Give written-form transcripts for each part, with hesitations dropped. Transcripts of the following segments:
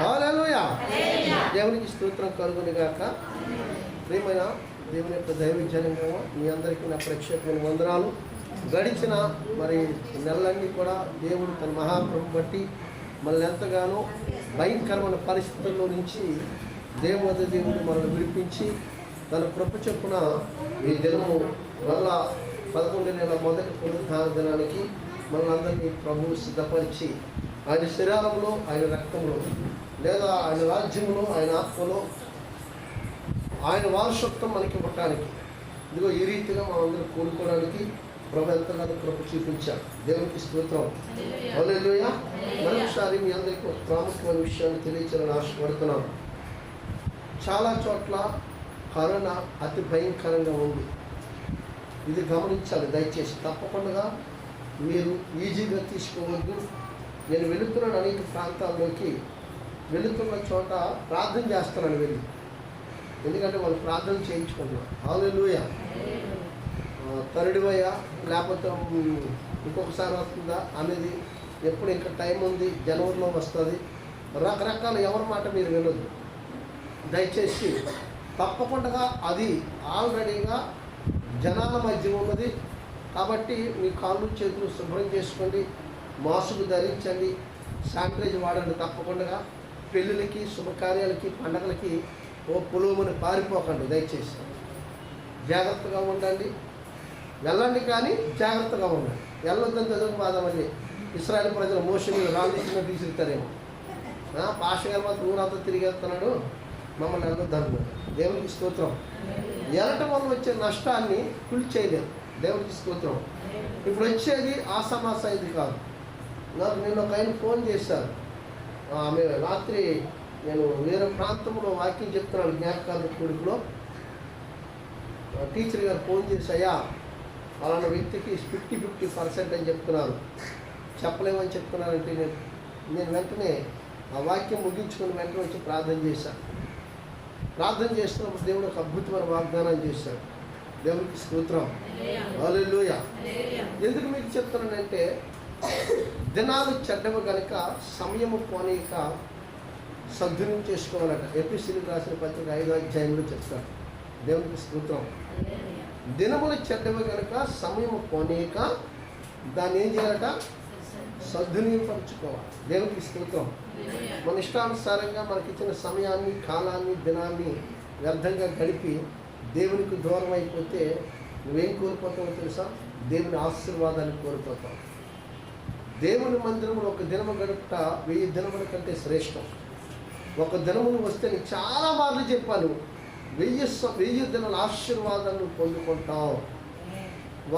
హల్లెలూయా. దేవునికి స్తోత్రం కలుగును గాక. ప్రియమైన దేవుని యొక్క దైవ జనంగా మీ అందరికీ నా ప్రేక్షకుల వందనాలు. గడిచిన మరి నెలలన్నీ కూడా దేవుడు తన మహాప్రభు బట్టి మనల్ని ఎంతగానో భయంకరమైన పరిస్థితుల్లో నుంచి దేవుడు మనల్ని విడిపించి తన కృప చొప్పున ఈ దినము వల్ల 11 నెలల మొదటి పునరుద్ధాన దినానికి మనల్ని ప్రభువు సిద్ధపరిచి ఆయన శరీరంలో, ఆయన రక్తంలో, లేదా ఆయన రాజ్యంలో, ఆయన ఆత్మలో ఆయన వారసత్వం మనకి ఇవ్వటానికి ఇదిగో ఈ రీతిగా మనందరూ కూడుకోవడానికి ప్రభు ఎంతగానో కృప చూపించారు. దేవునికి స్తోత్రం. హల్లెలూయా. మరొకసారి మీ అందరికీ ఒక ప్రాముఖ్యమైన విషయాన్ని తెలియచేయాలని ఆశపడుతున్నాను. చాలా చోట్ల కరోనా అతి భయంకరంగా ఉంది. ఇది గమనించాలి దయచేసి. తప్పకుండా మీరు ఈజీగా తీసుకోవద్దు. నేను వెళుతున్నాను అనేక ప్రాంతాల్లోకి. వెళుతున్న చోట ప్రార్థన చేస్తున్నాను వెళ్ళి, ఎందుకంటే వాళ్ళు ప్రార్థన చేయించుకుంటున్నారు. హల్లెలూయా. తరుడివయ్యా లేకపోతే ఇంకొకసారి వస్తుందా అనేది, ఎప్పుడు ఇంకా టైం ఉంది, జనవరిలో వస్తుంది, రకరకాల ఎవరి మాట మీరు వినొద్దు దయచేసి. తప్పకుండా అది ఆల్రెడీగా జనాల మధ్య ఉన్నది కాబట్టి మీ కాళ్ళు చేతులు శుభ్రం చేసుకోండి, మాస్క్ ధరించండి, శానిటైజర్ వాడండి. తప్పకుండా పెళ్ళిళ్ళకి, శుభకార్యాలకి, పండగలకి పొలుమని పారిపోకండి దయచేసి. జాగ్రత్తగా ఉండండి. వెళ్ళండి కానీ జాగ్రత్తగా ఉండండి. వెళ్ళొద్దని చదువు బాధమని ఇశ్రాయేలు ప్రజలు మోషే మీద రాళ్ళ తీసుకుతారేమో. పాష గారు మాత్రం ఊరంతా తిరిగి వెళ్తున్నాడు, మమ్మల్ని వెళ్ళొద్దు. దేవునికి స్తోత్రం. వెళ్ళటం వల్ల వచ్చే నష్టాన్ని ఫుల్ చేయలేదు. దేవునికి స్తోత్రం. ఇప్పుడు వచ్చేది ఆసమాస ఇది కాదు. నాకు నేను ఒక ఆయన ఫోన్ చేశారు. ఆమె రాత్రి నేను వేరే ప్రాంతంలో వాక్యం చెప్తున్నాను, జ్ఞాపకాల కొడుకులో. టీచర్ గారు ఫోన్ చేశాయా అలాంటి వ్యక్తికి 50% అని చెప్తున్నారు, చెప్పలేమని చెప్తున్నారంటే నేను వెంటనే ఆ వాక్యం ముగించుకుని వెంటనే వచ్చి ప్రార్థన చేశాను. ప్రార్థన చేస్తున్నప్పుడు దేవుడు ఒక అద్భుతమైన వాగ్దానం చేశాడు. దేవునికి స్తోత్రం. హల్లెలూయా. ఎందుకు మీకు చెప్తున్నానంటే, దినాలు చెడ్డవి కనుక సమయము పోనీక సద్వినియోగం చేసుకోవాలట. ఎపిసిలకు రాసిన పత్రిక 5వ అధ్యాయంలో చెప్తారు. దేవునికి స్తోత్రం. దినములు చెడ్డవి కనుక సమయము పోనీక దాన్ని ఏం చేయాలట? సద్వినియోగపరచుకోవాలి. దేవునికి స్తోత్రం. మన ఇష్టానుసారంగా మనకిచ్చిన సమయాన్ని, కాలాన్ని, దినాన్ని వ్యర్థంగా గడిపి దేవునికి దూరం అయిపోతే నువ్వేం కోల్పోతావో తెలుసా? దేవుని ఆశీర్వాదాన్ని కోల్పోతావు. దేవుని మందిరంలో ఒక దినము గడుపుట 1000 దినముల కంటే శ్రేష్టం. ఒక దినమును వస్తే నేను చాలా మార్లు చెప్పాను, 1000 దినాల ఆశీర్వాదాలను పొందుకుంటావు.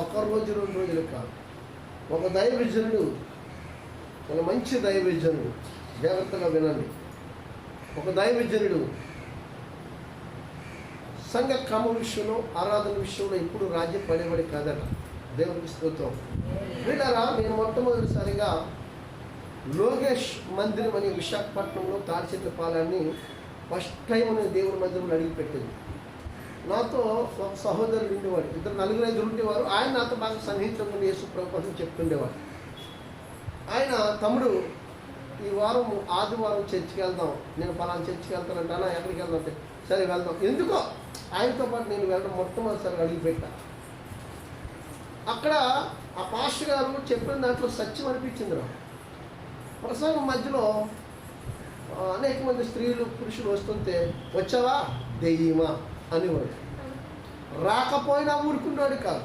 ఒక రోజు 2 రోజులు కాదు. ఒక దైవజనుడు, ఒక మంచి దైవజనుడు, జాగ్రత్తగా వినండి. ఒక దైవజనుడు సంఘ క్రమ విషయంలో, ఆరాధన విషయంలో ఇప్పుడు రాజ్యం పడేవాడి కాదట. దేవునికి స్తోత్రం. వీళ్ళరా నేను మొట్టమొదటిసారిగా లోకేష్ మందిరం అని విశాఖపట్నంలో తాడిచెట్లపాలెన్ని ఫస్ట్ టైం నేను దేవుని మందిరంలో అడిగిపెట్టింది. నాతో ఒక సహోదరుడు ఉండేవాడు, 2-4 ఉండేవారు. ఆయన నాతో బాగా సన్నిహితంగా యేసు ప్రభు కోసం చెప్తుండేవాడు. ఆయన తమ్ముడు ఈ వారం ఆదివారం చర్చికి వెళ్దాం, నేను పలానా చర్చికి వెళ్తానంటే, అలా ఎక్కడికి వెళ్దాం అంటే సరే వెళ్దాం. ఎందుకో ఆయనతో పాటు నేను వెళ్ళడం మొట్టమొదటిసారి అడిగిపెట్టా. అక్కడ ఆ పాస్టర్ గారు చెప్పిన దాంట్లో సత్యం అనిపించింది నాకు. ప్రసంగం మధ్యలో అనేక మంది స్త్రీలు, పురుషులు వస్తుంటే వచ్చావా దెయ్యమా అనేవాడు. రాకపోయినా ఊరుకునేవాడు కాదు,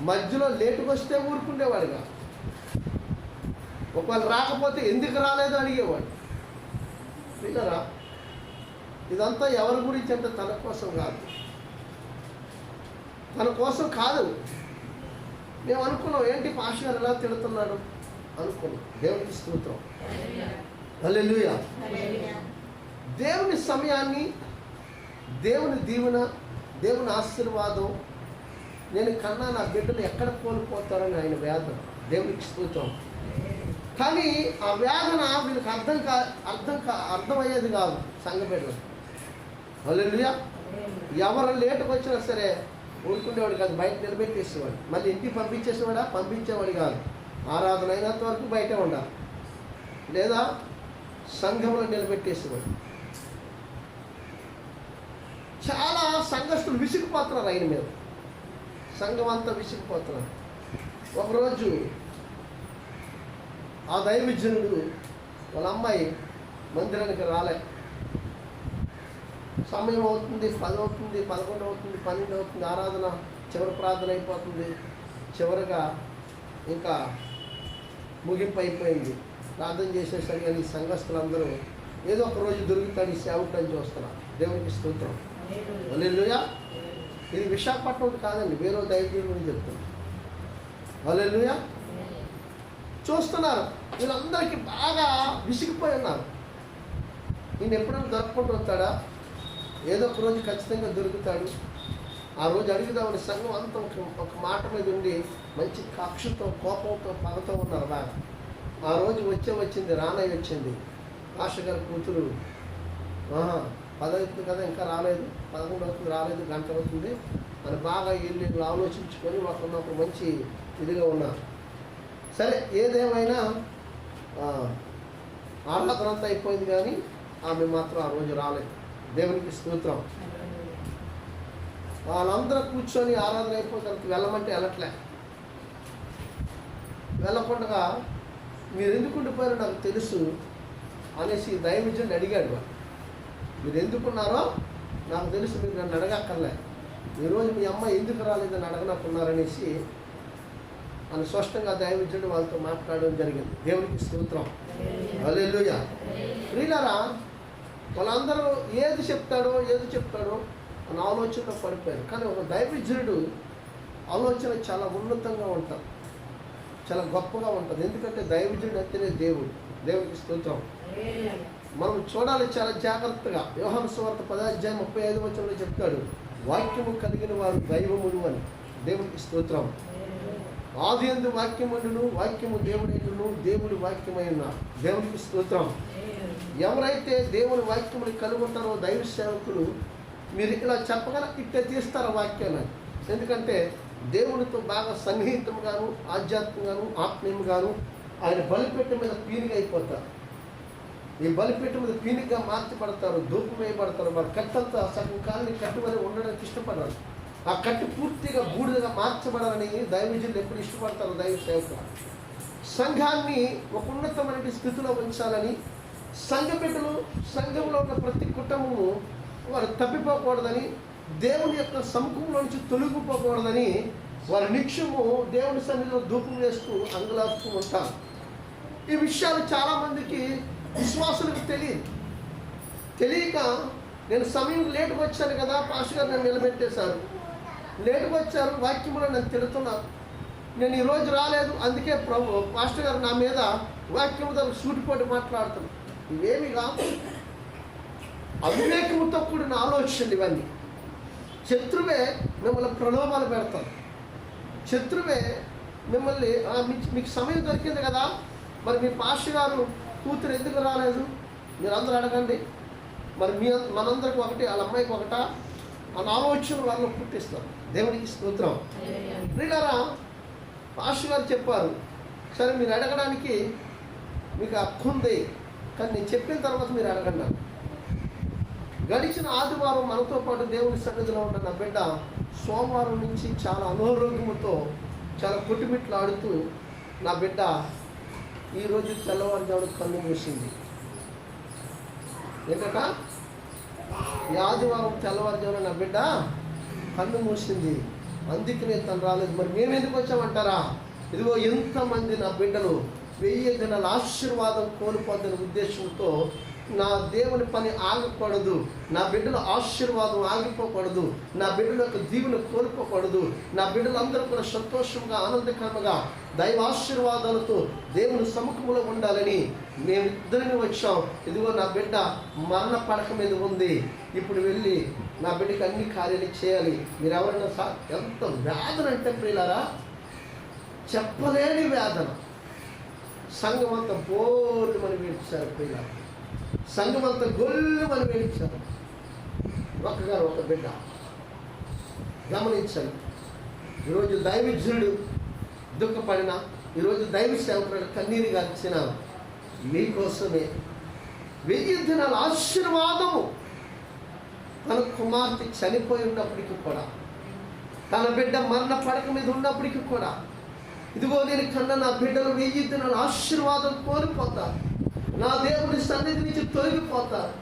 మధ్యలో లేటుకు వస్తే ఊరుకునేవాడు కాదు. ఒకవేళ రాకపోతే ఎందుకు రాలేదు అడిగేవాడు. విన్నారా? ఇదంతా ఎవరి గురించి అంటే తన కోసం కాదు, తన కోసం కాదు. మేము అనుకున్నాం, ఏంటి పాస్టర్ గారు ఎలా తిడుతున్నాడు అనుకున్నాం. దేవునికి స్తోత్రం. హల్లెలూయా. దేవుని సమయాన్ని, దేవుని దీవెన, దేవుని ఆశీర్వాదం నేను కన్నా నా బిడ్డలు ఎక్కడ కోల్పోతారని ఆయన వేదన. దేవునికి స్తోత్రం. కానీ ఆ వేదన వీళ్ళకి అర్థమయ్యేది కాదు సంఘ బిడ్డలు. హల్లెలూయా. ఎవరు లేటుకు వచ్చినా సరే ఊరుకునేవాడు కాదు, బయట నిలబెట్టేసేవాడు. మళ్ళీ ఇంటికి పంపించేవాడు కాదు. ఆరాధన అయినంత వరకు బయటే ఉండాలి, లేదా సంఘంలో నిలబెట్టేసేవాడు. చాలా సంఘస్థులు విసిగిపోతున్నారు ఆయన మీద, సంఘం అంతా విసిగిపోతున్నారు. ఒకరోజు ఆ దైవజనుడు వాళ్ళ అమ్మాయి మందిరానికి రాలే. సమయం అవుతుంది, 10 అవుతుంది, 11 అవుతుంది, 12 అవుతుంది, ఆరాధన చివరి ప్రార్థన అయిపోతుంది. చివరిగా ఇంకా ముగింపు అయిపోయింది. ప్రార్థన చేసేసరికి అని సంఘస్థులందరూ ఏదో ఒక రోజు దొరుకుతాడు ఈ సేవకుడు చూస్తున్నారు. దేవునికి స్తోత్రం. హల్లెలూయా. ఇది విశాఖపట్నం కాదండి, వేరే దైవజనుడి గురించి చెప్తున్నాను. హల్లెలూయా. చూస్తున్నారు, వీళ్ళందరికీ బాగా విసిగిపోయి ఉన్నారు. ఈయన ఎప్పుడైనా దొరకకుండా వస్తాడా? ఏదో ఒక రోజు ఖచ్చితంగా దొరుకుతాడు. ఆ రోజు అడుగుదామని సంఘం అంతా ఒక మాట మీద ఉండి మంచి కక్షతో, కోపంతో, పగతో ఉన్నారు బాగా. ఆ రోజు వచ్చింది, రానయ్య వచ్చింది. ఆశ గారి కూతురు 10 అవుతుంది కదా ఇంకా రాలేదు, 11 అవుతుంది రాలేదు, గంట అవుతుంది అని బాగా వీళ్ళు ఆలోచించుకొని ఒకరినొకరు మంచి ఇదిగా ఉన్నారు. సరే, ఏదేమైనా ఆరాధన అంతా అయిపోయింది, కానీ ఆమె మాత్రం ఆ రోజు రాలేదు. దేవునికి స్తోత్రం. వాళ్ళందరూ కూర్చొని ఆరాధన అయిపోయిన తర్వాత వెళ్ళమంటే వెళ్ళట్లే. వెళ్ళకుండా మీరు ఎందుకు ఉండిపోయారో నాకు తెలుసు అనేసి దైవజనుడు అడిగాడు. వాడు, మీరు ఎందుకున్నారో నాకు తెలుసు, మీరు నన్ను అడగక్కర్లే, ఈరోజు మీ అమ్మ ఎందుకు రాలేదని అడగనక్కున్నారనేసి అని స్పష్టంగా దైవజనుడు వాళ్ళతో మాట్లాడడం జరిగింది. దేవునికి స్తోత్రం. హల్లెలూయా. ప్రియులారా, వాళ్ళందరూ ఏది చెప్తాడో అని ఆలోచనలో పడిపోయారు. కానీ ఒక దైవజనుడు ఆలోచన చాలా ఉన్నతంగా ఉంటుంది, చాలా గొప్పగా ఉంటుంది. ఎందుకంటే దైవజనుడు అంటేనే దేవుడు. దేవునికి స్తోత్రం. మనం చూడాలి చాలా జాగ్రత్తగా. యోహాను సువార్త 10:35 చెప్తాడు, వాక్యము కలిగిన వారు దైవమును అని. దేవునికి స్తోత్రం. ఆదియందు వాక్యమును, వాక్యము దేవుడైనను, దేవుడి వాక్యమై ఉన్నారు. దేవునికి స్తోత్రం. ఎవరైతే దేవుని వాక్యముని కలిగి ఉంటారో దైవ సేవకులు, మీరు ఇలా చెప్పగల ఇట్టే తీస్తారు వాక్యాన్ని. ఎందుకంటే దేవుడితో బాగా సన్నిహితంగాను, ఆధ్యాత్మికంగాను, ఆత్మీయంగాను ఆయన బలిపెట్ట మీద పీనిగా అయిపోతారు. ఈ బలిపెట్ట మీద పీనిగా మార్చబడతారు, ధూపం వేయబడతారు. మరి కట్టంతా సగం కాలని కట్టుబడి ఉండడానికి ఇష్టపడరు. ఆ కట్టు పూర్తిగా బూడిదగా మార్చబడాలని దైవజనులు ఎప్పుడు ఇష్టపడతారు. దైవ సేవకులు సంఘాన్ని ఒక ఉన్నతమైన స్థితిలో ఉంచాలని, సంఘ బిడ్డలు సంఘంలో ఉన్న ప్రతి కుటుంబము వారు తప్పిపోకూడదని, దేవుని యొక్క సముఖంలో నుంచి తొలగిపోకూడదని వారి నిత్యము దేవుని సన్నిధిలో ధూపం వేస్తూ అంగలాస్తూ ఉంటారు. ఈ విషయాలు చాలామందికి విశ్వాసులకు తెలియక నేను సమయం లేటుగా వచ్చాను కదా, పాస్టర్ గారు నన్ను నిలబెట్టేశారు, లేటుగా వచ్చారు, వాక్యంలో నన్ను తిడుతున్నారు, నేను ఈరోజు రాలేదు, అందుకే పాస్టర్ గారు నా మీద వాక్యం దగ్గర సూటిపోటు మాట్లాడుతున్నారు. ఇవేమి కాదు, అవివేకముతో కూడిన ఆలోచనలు ఇవన్నీ. శత్రువే మిమ్మల్ని ప్రలోభాలు పెడతారు. శత్రువే మిమ్మల్ని మీకు సమయం దొరికింది కదా, మరి మీ పాస్టర్ గారు కూతురు ఎందుకు రాలేదు మీరు అందరూ అడగండి, మరి మనందరికి ఒకటి, వాళ్ళ అమ్మాయికి ఒకట అన్న ఆలోచన వాళ్ళు పుట్టిస్తారు. దేవునికి స్తోత్రం. ప్రియులారా, పాస్టర్ గారు చెప్పారు, సరే మీరు అడగడానికి మీకు హక్కు ఉంది, కానీ నేను చెప్పిన తర్వాత మీరు అడగండి. గడిచిన ఆదివారం మనతో పాటు దేవుని సన్నిధిలో ఉన్న నా బిడ్డ సోమవారం నుంచి చాలా అనారోగ్యముతో చాలా కొట్టుమిట్లు ఆడుతూ నా బిడ్డ ఈరోజు తెల్లవారుజామున కన్ను మూసింది. ఏంటట, ఈ ఆదివారం తెల్లవారుజామున నా బిడ్డ కన్ను మూసింది, అందుకనే తను రాలేదు. మరి మేము ఎందుకు వచ్చామంటారా? ఇదిగో ఎంతమంది నా బిడ్డలు 1000 దినాల ఆశీర్వాదం కోల్పోతున్న ఉద్దేశంతో నా దేవుని పని ఆగకూడదు, నా బిడ్డల ఆశీర్వాదం ఆగిపోకూడదు, నా బిడ్డల యొక్క దీవెన కోల్పోకూడదు, నా బిడ్డలందరూ కూడా సంతోషంగా ఆనందకరంగా దైవ ఆశీర్వాదాలతో దేవుని సముఖంలో ఉండాలని మేమిద్దరిని వచ్చాం. ఇదిగో నా బిడ్డ మరణ పడక మీద ఉంది, ఇప్పుడు వెళ్ళి నా బిడ్డకి అన్ని కార్యాలు చేయాలి. మీరు ఎవరైనా ఎంత వేదన అంటే ప్రియులారా, చెప్పలేని వేదన. సంఘం అంతా బోర్లు మనం వేయించారు ప్రియులారా, సంఘం అంతా గొల్లు మనం వేయించారు. ఒక్కగారు ఒక బిడ్డ గమనించండి. ఈరోజు దైవజనుడు దుఃఖపడిన, ఈరోజు దైవ సేవకుడు కన్నీరు గార్చిన మీకోసమే. 1000 దినాల ఆశీర్వాదము. తన కుమార్తె చనిపోయి ఉన్నప్పటికీ కూడా, తన బిడ్డ మరణ పడక మీద ఉన్నప్పటికీ కూడా, ఇదిగో నేను కన్నా నా బిడ్డలు 1000 దినాల ఆశీర్వాదం కోల్పోతారు. నా దేవుడి సన్నిధి నుంచి తొలగిపోతారు.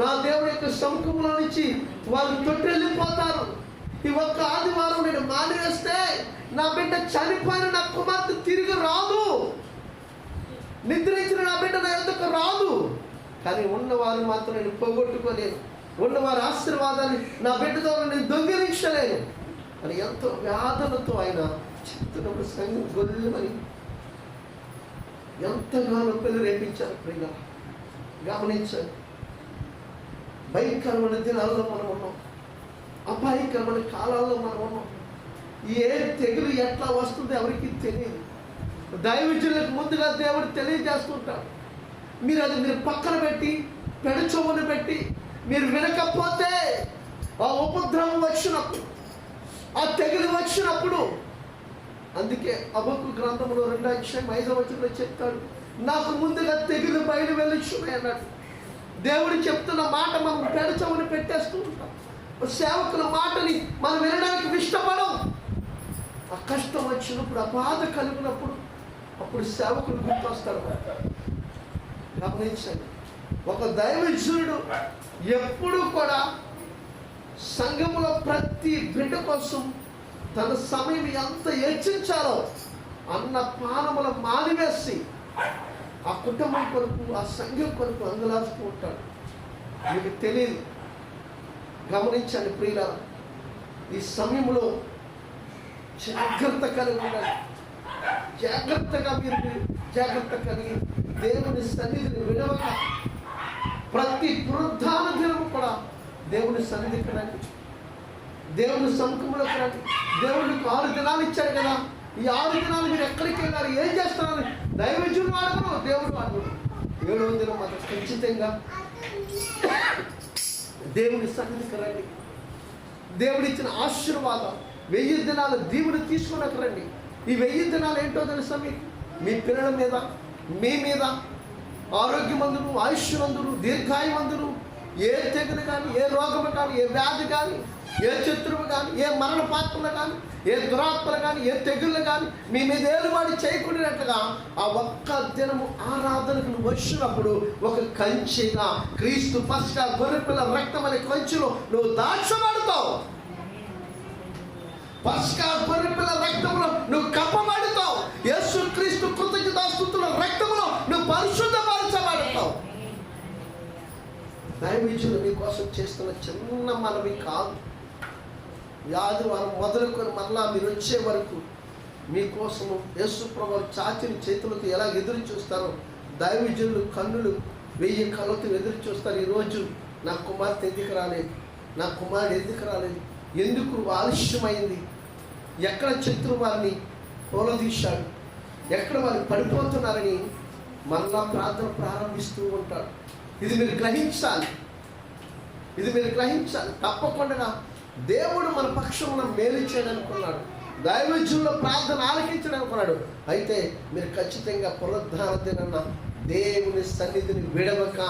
నా దేవుడి యొక్క సముఖంలో నుంచి వారు తొట్టెళ్ళిపోతారు. ఈ ఒక్క ఆదివారం నేను మానేస్తే నా బిడ్డ చనిపోయిన నా కుమార్తె తిరిగి రాదు, నిద్రించిన నా బిడ్డ నా ఎదుకు రాదు. కానీ ఉన్నవారు మాత్రం నేను పోగొట్టుకోలేను. ఉన్నవారి ఆశీర్వాదాన్ని నా బిడ్డతో నేను దొంగిలించలేను అని ఎంతో వేదనతో ఆయన చెప్తున్నప్పుడు సంఘం గొల్లుమని ఎంతగానో పిల్లలు రేపించారు. ప్రియ గమనించండి, భయంకరమైన దినాల్లో మనం ఉన్నాం, అపాయకరమైన కాలాల్లో మనం ఉన్నాం. ఏ తెగులు ఎట్లా వస్తుందో ఎవరికి తెలియదు. దైవజనులకు ముందుగా దేవుడు తెలియజేస్తుంటాడు. మీరు పక్కన పెట్టి పెడచొవ్వును పెట్టి మీరు వినకపోతే, ఆ ఉపద్రవం వచ్చినప్పుడు, ఆ తెగులు వచ్చినప్పుడు, అందుకే హబక్కూకు గ్రంథంలో 2:5 చెప్తాడు, నాకు ముందుగా తెగులు బయలు వెళ్ళుచున్నాయి అన్నాడు. దేవుడు చెప్తున్న మాట మనం పెడచవుని పెట్టేస్తూ ఉంటాం. సేవకుల మాటని మనం వినడానికి ఇష్టపడం. ఆ కష్టం వచ్చినప్పుడు, ఆ బాధ కలిగినప్పుడు, అప్పుడు సేవకులు గుర్తొస్తారు. గమనించండి, ఒక దైవజనుడు ఎప్పుడు కూడా సంఘములో ప్రతి బిడ్డ కోసం తన సమయం ఎంత హెచ్చించాలో అన్న పానముల మానివేసి ఆ కుటుంబం కొరకు, ఆ సంఘం కొరకు అంగలాస్తూ ఉంటాడు. మీకు తెలియదు. గమనించండి ప్రియులారా, ఈ సమయంలో జాగ్రత్త కలిగి ఉండాలి. జాగ్రత్తగా మీరు జాగ్రత్త కలిగి దేవుని సన్నిధిని విడవక ప్రతి పునరుద్ధాన దినము కూడా దేవుని సన్నిధికి రండి, దేవుని సముఖంలోకి రండి. దేవుడికి 6 దినాలు ఇచ్చాడు కదా, ఈ 6 దినాలు మీరు ఎక్కడికి వెళ్ళారు, ఏం చేస్తున్నారు? దైవజనుడు అడగరు, దేవుడు అడగరు. 7వ దినం మాత్రం ఖచ్చితంగా దేవుని సన్నిధికి రండి. దేవుడిచ్చిన ఆశీర్వాదం 1000 దినాల దీవుని తీసుకున్నకు రండి. ఈ 1000 దినాలు ఏంటో తెలుసా మీకు? మీ పిల్లల మీద, మీ మీద ఆరోగ్యమందును, ఆయుష్మందును, దీర్ఘాయుమందును, ఏ తెగులు కానీ, ఏ రోగము కానీ, ఏ వ్యాధి కానీ, ఏ శత్రువు కానీ, ఏ మరణ పాత్రలు కానీ, ఏ దురాత్మలు కానీ, ఏ తెగుళ్ళు కానీ మీ మీద ఏలుబడి చేయకుండానట్లుగా ఆ ఒక్క దినము ఆరాధనకు నువ్వు వచ్చినప్పుడు ఒక కంచెగా క్రీస్తు పస్కా గొర్రెపిల్ల రక్తం అనే కంచెలో నువ్వు దాచబడతావు. పస్కా గొర్రెపిల్ల రక్తంలో నువ్వు కప్పబడతావు. యేసు క్రీస్తు కృతజ్ఞతాస్తుతుల రక్తంలో నువ్వు పరిశుద్ధపరచబడతావు. దైవజనులు మీకోసం చేస్తున్న చిన్న మనవి కాదు. ఆదివారం మొదలుకొని మరలా మీరు వచ్చే వరకు మీకోసము యేసు ప్రభువు చాచిన చేతులతో ఎలా ఎదురు చూస్తారో దైవజనులు కన్నులు 1000 కళ్ళతో ఎదురు చూస్తారు. ఈరోజు నా కుమార్తె ఎందుకు రాలేదు, నా కుమారుడు ఎందుకు రాలేదు, ఎందుకు ఆలస్యమైంది, ఎక్కడ శత్రువు వారిని తోలదీశాడు, ఎక్కడ వారు పడిపోతున్నారని మరలా ప్రార్థన ప్రారంభిస్తూ ఉంటాడు. ఇది మీరు గ్రహించాలి, ఇది మీరు గ్రహించాలి. తప్పకుండా దేవుడు మన పక్షంలో మేలు చేయడానుకున్నాడు, దైవజనుల ప్రార్థన ఆలకించడానుకున్నాడు. అయితే మీరు ఖచ్చితంగా పునరుద్ధాన దినాన దేవుని సన్నిధిని విడవక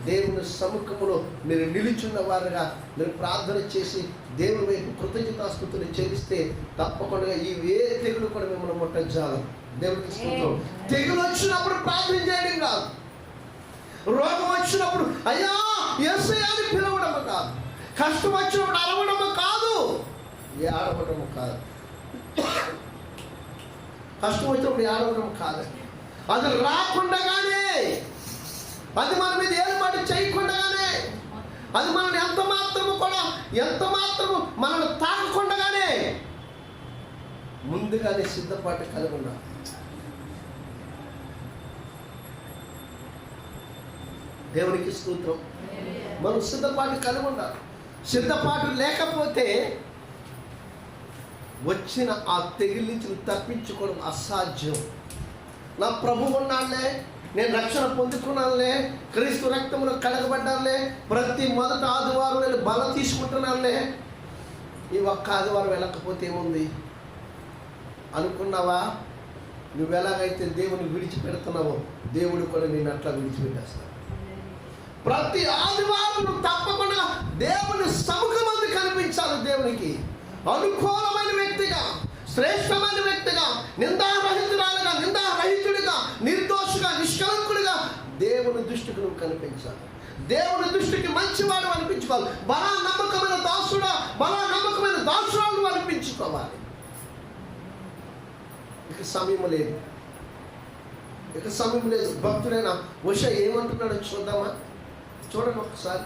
దేవుని సముఖములో మీరు నిలుచున్న వారుగా మీరు ప్రార్థన చేసి దేవుని వైపు కృతజ్ఞతాస్తుతులు చెల్లిస్తే తప్పకుండా ఈ ఏ తెగులు కూడా మిమ్మల్ని ముట్టజాలి. దేవుడికి స్తోత్రం. తెగులు వచ్చినప్పుడు ప్రార్థన చేయడం కాదు, రోగం వచ్చినప్పుడు అయ్యా యేసయ్యా అని పిలవడము కాదు, కష్టం వచ్చినప్పుడు అరవడము కాదు, ఏడవడము కాదు, కష్టం వచ్చినప్పుడు ఏడవడం కాదండి. అది రాకుండానే, అది మన మీద ఏర్పాటు చేయకుండానే, అది మనల్ని ఎంత మాత్రము మనల్ని తాకకుండానే ముందుగానే సిద్ధపాటు కలిగి ఉన్నాం. దేవునికి స్తోత్రం. మనం సిద్ధపాటు కలిగి ఉండాలి. సిద్ధపాటు లేకపోతే వచ్చిన ఆ తెగులు నుంచి తప్పించుకోవడం అసాధ్యం. నా ప్రభువు ఉన్నాడులే, నేను రక్షణ పొందుకున్నానులే, క్రీస్తు రక్తంలో కడగబడ్డానులే, ప్రతి మొదట ఆదివారం నేను బలం తీసుకుంటున్నానులే, ఈ ఒక్క ఆదివారం వెళ్ళకపోతే ఏముంది అనుకున్నావా? నువ్వు ఎలాగైతే దేవుని విడిచిపెడుతున్నావో దేవుడు కూడా నేను అట్లా విడిచిపెట్టేస్తాను. ప్రతి ఆదివారం నువ్వు తప్పకుండా దేవుని సముఖమందు కనిపించాలి. దేవునికి అనుకూలమైన వ్యక్తిగా, శ్రేష్టమైన వ్యక్తిగా, నిందారహితురాలుగా, నిందారహితుడిగా, నిర్దోషిగా, నిష్కలంకుడిగా దేవుని దృష్టికి నువ్వు కనిపించాలి. దేవుని దృష్టికి మంచివాడు అనిపించుకోవాలి. బలా నమ్మకమైన దాసుడా, బలా నమ్మకమైన దాసురాలు అనిపించుకోవాలి. ఇక సమయం లేదు, ఇక సమయం లేదు. భక్తుడైన ఉష ఏమంటున్నాడో చూద్దామా? చూడండి ఒకసారి.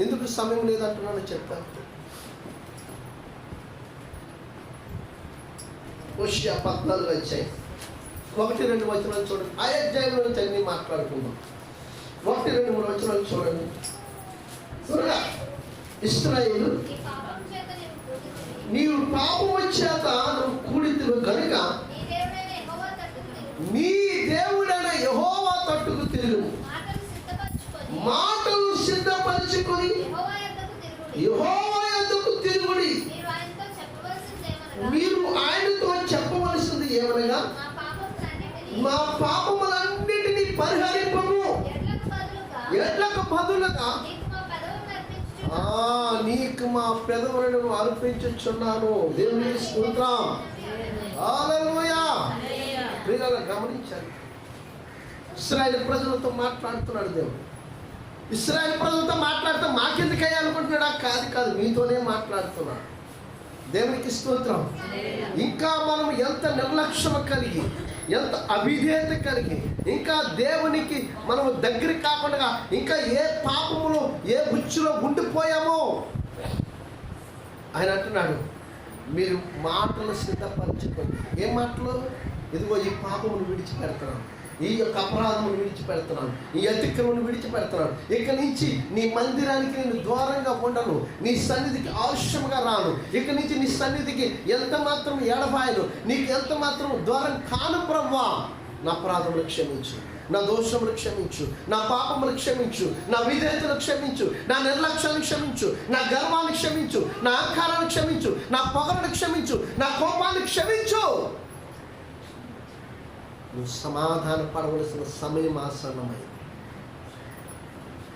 ఎందుకు సమయం లేదంటున్నానో చెప్తాను. ఉష 14 వచ్చాయి, 1-2 వచనాలు చూడండి. ఆ అధ్యాయంలో చదివి మాట్లాడుకుందాం. 1-2 వచనాలు చూడండి. త్వరగా. ఇశ్రాయేలు, నీవు పాపము చేత నువ్వు కూడితివి కనుక నీ దేవుడైన యెహోవా తట్టుకు తిరుగు. మాటలు సిద్ధపరచుకొని యెహోవా యొద్దకు తిరుగుడి. మీరు ఆయనతో చెప్పవలసింది ఏమనగా, మా పాపములన్నిటినీ పరిహరింపము. ఎడ్లకు బదులుగా నీకు మా పెదవులను అర్పించుచున్నాను. దేవునికి స్తోత్రం. హల్లెలూయా. ప్రియులారా, గమనించాలి. ఇశ్రాయేలు ప్రజలతో మాట్లాడుతున్నాడు దేవుడు. ఇశ్రాయేలు ప్రజలతో మాట్లాడితే మాకెందుకయ్యా అనుకుంటున్నాడా? కాదు, మీతోనే మాట్లాడుతున్నాడు. దేవునికి స్తోత్రం. ఇంకా మనం ఎంత నిర్లక్ష్యం కలిగి, ఎంత అవిధేయత కలిగి, ఇంకా దేవునికి మనం దగ్గర కాకుండా ఇంకా ఏ పాపములో, ఏ ఉచ్చులో ఉండిపోయామో ఆయన అంటున్నాడు, మీరు మాటలు సిద్ధపరచుకోండి. ఏ మాటలు? ఇదిగో ఈ పాపమును విడిచిపెడుతున్నాను, ఈ యొక్క అపరాధమును విడిచిపెడుతున్నాను, ఈ అతిక్రమను విడిచిపెడుతున్నాను. ఇక నుంచి నీ మందిరానికి నేను దూరంగా ఉండను, నీ సన్నిధికి ఆలస్యంగా రాను, ఇక నుంచి నీ సన్నిధికి ఎంత మాత్రం ఎడబాయను, నీకు ఎంత మాత్రం దూరం కాను ప్రభువా. నా అపరాధములు క్షమించు, నా దోషములు క్షమించు, నా పాపములు క్షమించు, నా విధేయతను క్షమించు, నా నిర్లక్ష్యాన్ని క్షమించు, నా గర్వాన్ని క్షమించు, నా అహంకారాన్ని క్షమించు, నా పొగరును క్షమించు, నా కోపాన్ని క్షమించు. నువ్వు సమాధాన పడవలసిన సమయం ఆసన్నమైంది.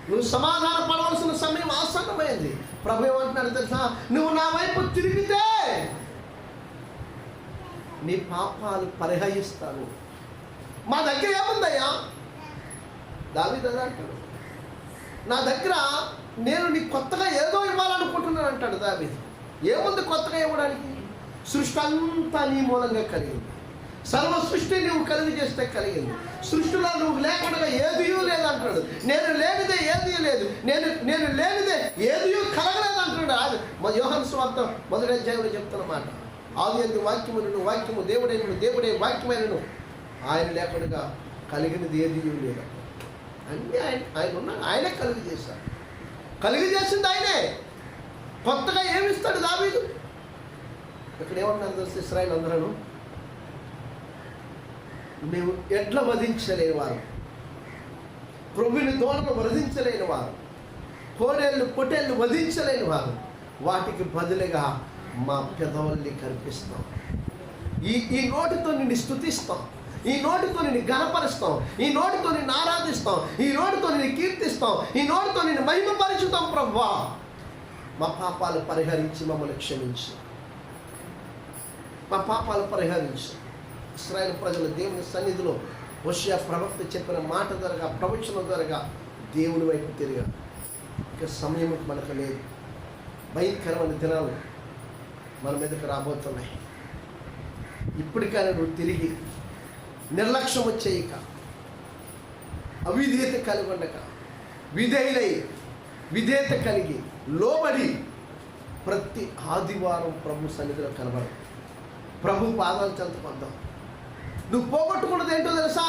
నువ్వు సమాధాన పడవలసిన సమయం ఆసన్నమైంది. ప్రభు ఏమంటున్నాడు తెలుసా? నువ్వు నా వైపు తిరిగితే నీ పాపాలు పరిహరిస్తాను. మా దగ్గర ఏముందయ్యా? దావీదు అంటాడు, నా దగ్గర నేను నీకు కొత్తగా ఏదో ఇవ్వాలనుకుంటున్నాను అంటాడు దావీదు. ఏముంది కొత్తగా ఇవ్వడానికి? సృష్టి అంతా నీ మూలంగా కలిగింది. సర్వ సృష్టి నువ్వు కలిగి చేస్తే కలిగింది. సృష్టిలో నువ్వు లేకుండా ఏదియూ లేదంటాడు. నేను లేనిదే ఏదీ లేదు, నేను లేనిదే ఏదియూ కలగలేదు అంటున్నాడు. యోహాను సువార్త 1వ అధ్యాయంలో చెప్తున్నమాట. ఆదియందు వాక్యమును, వాక్యము దేవుడైనను, దేవుడే వాక్యమైనను, ఆయన లేకుండా కలిగినది ఏదియూ లేదు. అన్నీ ఆయన ఉన్నాడు, ఆయనే కలిగి చేశాడు. కలిగి చేసింది ఆయనే. కొత్తగా ఏమిస్తాడు దావీదు? ఇక్కడ ఏమన్నారు తెలుసు? ఇశ్రాయేలు అందరూ మేము ఎడ్ల వధించలేని వారు, ప్రభుని దూడను వధించలేని వారు, కోడేళ్ళు పొట్టేళ్ళు వధించలేని వారు, వాటికి బదులుగా మా పెదవుల్ని కనిపిస్తాం. ఈ నోటితో నిన్ను స్తుతిస్తాం, ఈ నోటితో నిన్ను గణపరుస్తాం, ఈ నోటితో నిన్ను ఆరాధిస్తాం, ఈ నోటితో నిన్ను కీర్తిస్తాం, ఈ నోటితో నిన్ను మహిమపరుచుతాం. ప్రభువా, మా పాపాలు పరిహరించి మమ్మల్ని క్షమించు, మా పాపాలు పరిహరించు. ఇశ్రాయేలు ప్రజలు దేవుని సన్నిధిలో హోషేయ ప్రవక్త చెప్పిన మాట ద్వారా, ప్రవచనం ద్వారా దేవుని వైపు తిరిగా. ఇక సమయం మనకు లేదు. భయంకరమైన దినాలు మన మీదకి రాబోతున్నాయి. ఇప్పటికైనా నువ్వు తిరిగి నిర్లక్ష్యం వచ్చేయక, అవిధేయత కలిగి ఉండక, విధేయత కలిగి లోబడి ప్రతి ఆదివారం ప్రభు సన్నిధిలో కనబడు, ప్రభు పాదాలు చెంతపడ్డాం. నువ్వు పోగొట్టుకున్నది ఏంటో తెలుసా?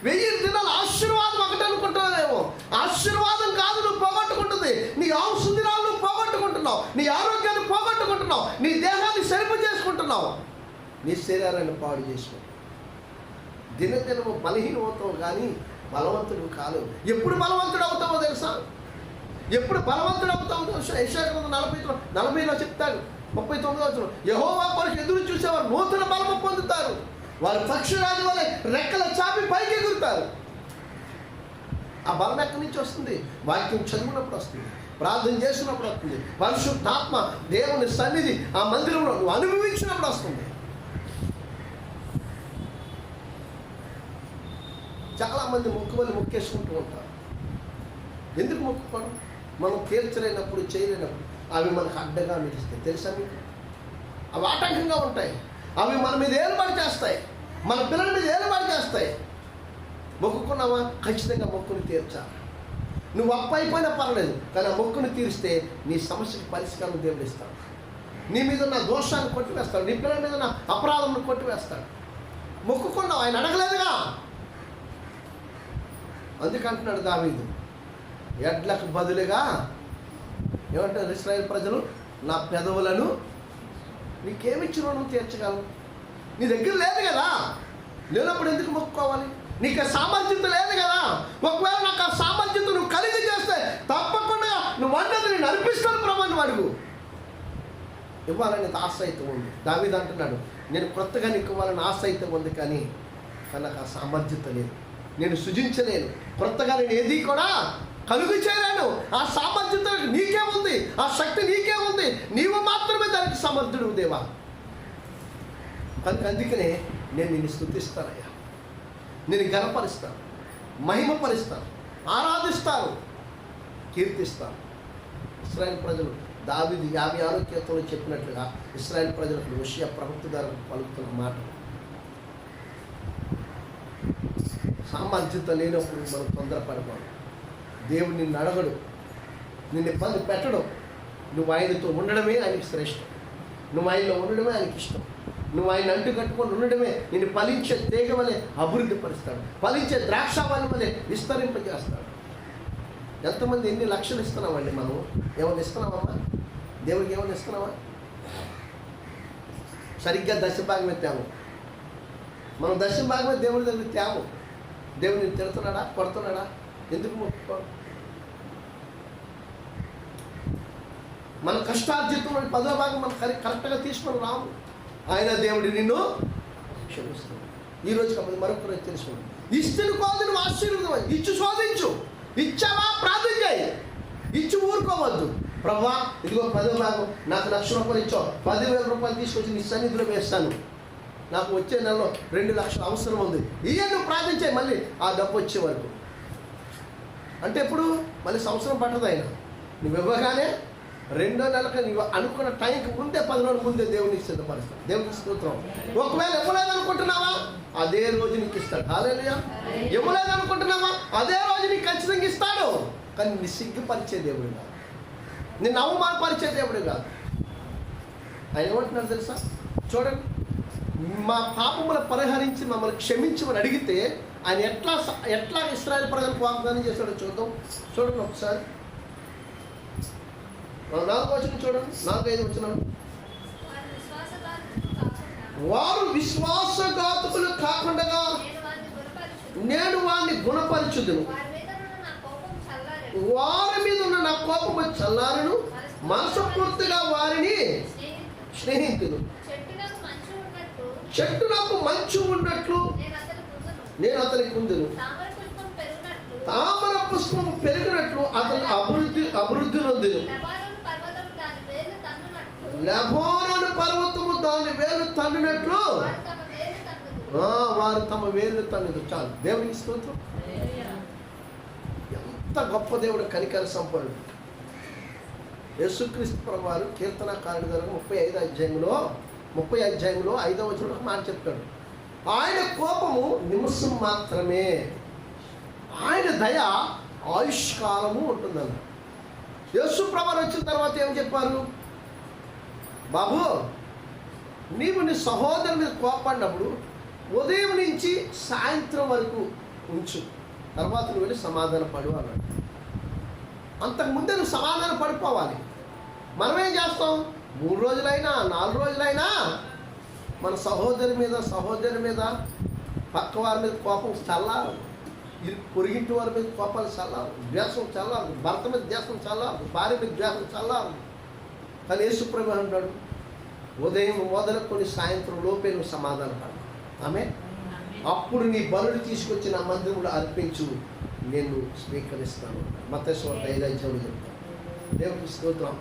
1000 దినాల ఆశీర్వాదం ఒకటి అనుకుంటున్నావేమో. ఆశీర్వాదం కాదు నువ్వు పోగొట్టుకుంటుంది. నీ ఆయుష్ దినాలు నువ్వు పోగొట్టుకుంటున్నావు, నీ ఆరోగ్యాన్ని పోగొట్టుకుంటున్నావు, నీ దేహాన్ని సరిపు చేసుకుంటున్నావు, నీ శరీరాన్ని పాడు చేసుకుంటున్నావు. దినదినము బలహీనం అవుతావు కానీ బలవంతుడు కాదు. ఎప్పుడు బలవంతుడు అవుతావో తెలుసా? ఎప్పుడు బలవంతుడు అవుతావో తెలుసా? యెషయా 40లో చెప్తాడు. 39 యెహోవా కొరకు ఎదురు చూసేవారు నూతన బలము పొందుతారు, వారు పక్షిరాజు వలె రెక్కల చాపి పైకి ఎగురుతారు. ఆ బలం ఎక్కడి నుంచి వస్తుంది? వాక్యం చదివినప్పుడు వస్తుంది, ప్రార్థన చేసినప్పుడు వస్తుంది, పరిశుద్ధాత్మ దేవుని సన్నిధి ఆ మందిరంలో నువ్వు అనుభవించినప్పుడు వస్తుంది. చాలామంది మొక్కుబలి మొక్కేసుకుంటూ ఉంటారు. ఎందుకు మొక్కుకోవడం? మనం తీర్చలేనప్పుడు, చేయలేనప్పుడు అవి మనకు అడ్డగా నిలుస్తాయి. తెలుసా మీకు? అవి ఆటంకంగా ఉంటాయి. అవి మన మీద ఏలుబడి చేస్తాయి, మన పిల్లల మీద ఏలుబడి చేస్తాయి. మొక్కుకున్నావా? ఖచ్చితంగా మొక్కుని తీర్చాలి. నువ్వు అప్పు అయిపోయినా పర్లేదు, కానీ ఆ మొక్కుని తీరిస్తే నీ సమస్యకి పరిష్కారం దేవుడు ఇస్తాడు. నీ మీద ఉన్న దోషాన్ని కొట్టివేస్తాడు, నీ పిల్లల మీద ఉన్న అపరాధంను కొట్టివేస్తాడు. మొక్కుకున్నావు, ఆయన అడగలేదుగా. అందుకంటున్నాడు దావీదు, ఎడ్లకు బదులుగా ఏమంటారు ఇశ్రాయేలు ప్రజలు, నా పెదవులను నీకేమిచ్చి రుణం తీర్చగలవు? నీ దగ్గర లేదు కదా, లేనప్పుడు ఎందుకు మొక్కుకోవాలి? నీకు సామర్థ్యత లేదు కదా. ఒకవేళ నాకు ఆ సామర్థ్యత నువ్వు కలిగి చేస్తే తప్పకుండా నువ్వు అన్నది నేను అర్పిస్తాను ప్రభు అని అడుగు. ఇవ్వాలని ఆశ అయితే ఉంది. దావీదు అంటున్నాడు, నేను కొత్తగా నీకు ఇవ్వాలని ఆశ అయితే ఉంది, కానీ నాకు ఆ సామర్థ్యత లేదు, నేను సృజించలేను, కొత్తగా నేను ఏది కూడా కలుగు చేయలేను. ఆ సామర్థ్యత నీకే ఉంది, ఆ శక్తి నీకే ఉంది, నీవు మాత్రమే దానికి సమర్థుడు దేవా. కనుక అందుకనే నేను నిన్ను స్తుతిస్తానయ్యా, నేను ఘనపరుస్తాను, మహిమపరుస్తాను, ఆరాధిస్తాను, కీర్తిస్తాను. ఇశ్రాయేలు ప్రజలు దావీదు 56వ కీర్తనలో చెప్పినట్లుగా ఇశ్రాయేలు ప్రజలకు హోషేయ ప్రవక్త ద్వారా పలుకుతున్న మాట, సామర్థ్యత లేనప్పుడు మనం తొందరపడకూడదు. దేవుడు నిన్ను అడగడు, నిన్ను ఇబ్బంది పెట్టడం. నువ్వు ఆయనతో ఉండడమే ఆయనకి శ్రేష్టం, నువ్వు ఆయనలో ఉండడమే ఆయనకి ఇష్టం. నువ్వు ఆయన అంటు కట్టుకొని ఉండడమే నిన్ను ఫలించే తీగ వలె అభివృద్ధి పరుస్తాడు, ఫలించే ద్రాక్షావళి వలె విస్తరింపజేస్తాడు. ఎంతమంది ఎన్ని లక్షలు ఇస్తున్నామండి మనం? ఏమైనా ఇస్తున్నామమ్మా? దేవుడికి ఏమైనా ఇస్తున్నావా? సరిగ్గా దశభాగమే తేము. మనం దశభాగమే దేవుడి దగ్గర తేము. దేవుడిని తిడుతున్నాడా, కొడుతున్నాడా? ఎందుకు మొక్కుకోవడం? మన కష్టార్జితంలో 10వ భాగం మనం కరెక్ట్గా తీసుకొని రాము. ఆయన దేవుడు నిన్ను క్షమిస్తున్నాడు. ఈ రోజు కాబట్టి మరొక రోజు తెలుసుకోండి. ఇష్టను కాదు నువ్వు ఆశీర్వదం, ఇచ్చు శోధించు. ఇచ్చావా? ప్రార్థన చేయి. ఇచ్చి ఊరుకోవద్దు. ప్రభువా ఇదిగో 10వ భాగం నాకు ₹1,00,000 ఇచ్చావు, 10,000 రూపాయలు తీసుకొచ్చి నీ సన్నిధిలో వేస్తాను, నాకు వచ్చే నెలలో 2 లక్షలు అవసరం ఉంది, ఇయ్య నువ్వు ప్రార్థన చేయి. మళ్ళీ ఆ డబ్బు వచ్చే వరకు అంటే ఎప్పుడు? మళ్ళీ సంవత్సరం పట్టదు. ఆయన నువ్వు ఇవ్వగానే 2వ నెలకు నువ్వు అనుకున్న టైంకి ముందే 10 రోజుల ముందే దేవునికి సిద్ధపరుస్తాడు. దేవునికి స్తోత్రం. ఒకవేళ ఇవ్వలేదు అనుకుంటున్నావా, అదే రోజు నీకు ఇస్తాడు. హల్లెలూయా. ఇవ్వలేదు అనుకుంటున్నావా, అదే రోజు నీకు ఖచ్చితంగా ఇస్తాడు. కానీ నీ సిగ్గుపరిచే దేవుడు కాదు, నిన్ను అవమానపరిచే దేవుడు కాదు. ఆయన ఏమంటున్నాడు తెలుసా? చూడండి, మా పాపములు పరిహరించి మమ్మల్ని క్షమించమని అడిగితే ఆయన ఎట్లా ఇశ్రాయేలు ప్రజలకు వాగ్దానం చేశాడో చూడండి ఒకసారి. 4వ వచనం చూడండి, 4-5 వచనం. వారు విశ్వాసఘాతకులు కాకుండా నేను వారిని గుణపరచుదును, వారి మీద ఉన్న నా కోపము చల్లారును, మనస్ఫూర్తిగా వారిని స్నేహితులు. చెట్టు నాకు మంచు ఉన్నట్లు నేను అతనికి కుందును, తామర పుష్పం పెరిగినట్లు అతను అభివృద్ధి నొందును. లెబానోను పర్వతము దాని వేలు తన్నినట్లు వారు తమ వేలు తన్నిదు. చాలు, దేవునికి స్తోత్రం. ఎంత గొప్ప దేవుడు, కనికర సంపన్నుడు. యేసుక్రీస్తు ప్రభువారు కీర్తనకారుడి ద్వారా 30వ అధ్యాయంలో 5వ వచనంలో ఒక మాట చెప్తాడు. ఆయన కోపము నిమిషం మాత్రమే, ఆయన దయ ఆయుష్కాలము ఉంటుందన్న. యేసు ప్రభువారు వచ్చిన తర్వాత ఏం చెప్పారు? బాబు నీవు నీ సహోదరుని మీద కోపడినప్పుడు ఉదయం నుంచి సాయంత్రం వరకు ఉంచు, తర్వాత నువ్వు వెళ్ళి సమాధాన పడు అన్నాడు. అంతకుముందే నువ్వు సమాధాన పడిపోవాలి. మనం ఏం చేస్తాం? 3 రోజులైనా 4 రోజులైనా మన సహోదరి మీద పక్క వారి మీద కోపం చల్లారు, పొరిగింటి వారి మీద కోపాలు చల్లారు, ద్వేషం చల్లారు, భర్త మీద ద్వేషం చల్లారు, భార్య మీద ద్వేషం చల్లారు. కానీ యేసు ప్రభువు అంటాడు, ఉదయం మొదలుకొని సాయంత్రం లోపే నువ్వు సమాధాన పడు. ఆమె అప్పుడు నీ బలులు తీసుకొచ్చి నా మందిరంలో అర్పించు, నేను స్వీకరిస్తాను. మత్తయి సువార్త 5:5 చెప్తాను. దేవునికి స్తోత్రం.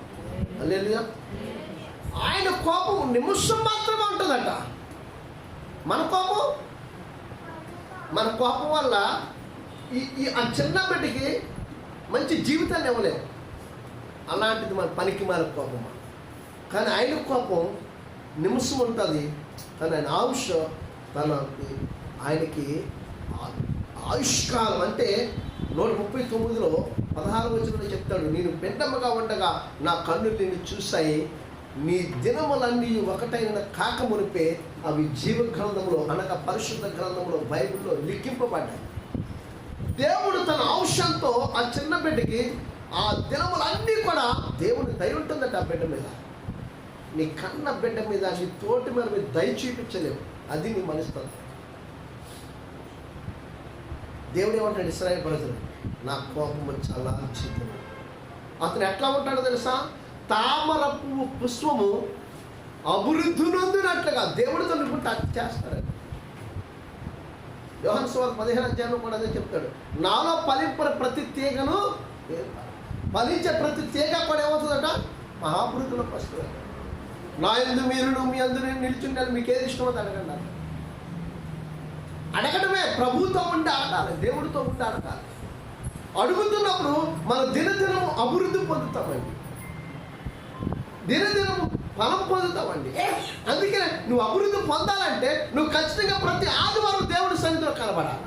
హల్లెలూయా. ఆయన కోపం నిమిషం మాత్రమే ఉంటుందట. మన కోపం వల్ల ఆ చిన్న బిడ్డకి మంచి జీవితాన్ని ఇవ్వలేము. అలాంటిది మన పనికి మన కోపం. కానీ ఆయన కోపం నిమిషం ఉంటుంది. కానీ ఆయన ఆయనకి ఆయుష్కాలం అంటే 139లో 16వ వచనంలో చెప్తాడు, నేను బిడ్డమ్మగా ఉండగా నా కన్నులు నిన్ను చూశాయి, నీ దినములన్నీ ఒకటైన కాక మునిపే అవి జీవ గ్రంథంలో అనగా పరిశుద్ధ గ్రంథంలో బైబిల్లో లిఖింపబడ్డాయి. దేవుడు తన అంశంతో ఆ చిన్న బిడ్డకి ఆ దినములన్నీ కూడా దేవుని దయ ఉంటుందట. ఆ బిడ్డ మీద, నీ కన్న బిడ్డ మీద, నీ తోటి మీద దయ చూపించలేవు. అది నీ మనస్తత్వం. దేవుడు ఏమంటాడు ఇశ్రాయేలు ప్రజలు, నా కోపము చాలా చిన్నది. అతను ఎట్లా ఉంటాడో తెలుసా? తామర పువ్వు పుష్పము అభివృద్ధి నొందినట్లుగా దేవుడితో నువ్వు టచ్ చేస్తాడు. యోహాను సువార్త 15 కూడా అదే చెప్తాడు, నాలో ఫలింపని ప్రతి తీగను, ఫలించే ప్రతి తీగ కూడా ఏమవుతుందట? మహాభివృద్ధిలో వస్తుంది. నా యందు మీరును మీ యందు నేను నిలిచుంటాను, మీకు ఏది ఇష్టమో అడగండి. అడగడమే, ప్రభుతో ఉండి అడగాలి, దేవుడితో ఉండి అడగాలి. అడుగుతున్నప్పుడు మనం దినదినం అభివృద్ధి పొందుతామండి, దినదినం ఫలం పొందుతామండి. అందుకే నువ్వు అభివృద్ధి పొందాలంటే నువ్వు ఖచ్చితంగా ప్రతి ఆదివారం దేవుడి సన్నిధిలో కనబడాలి.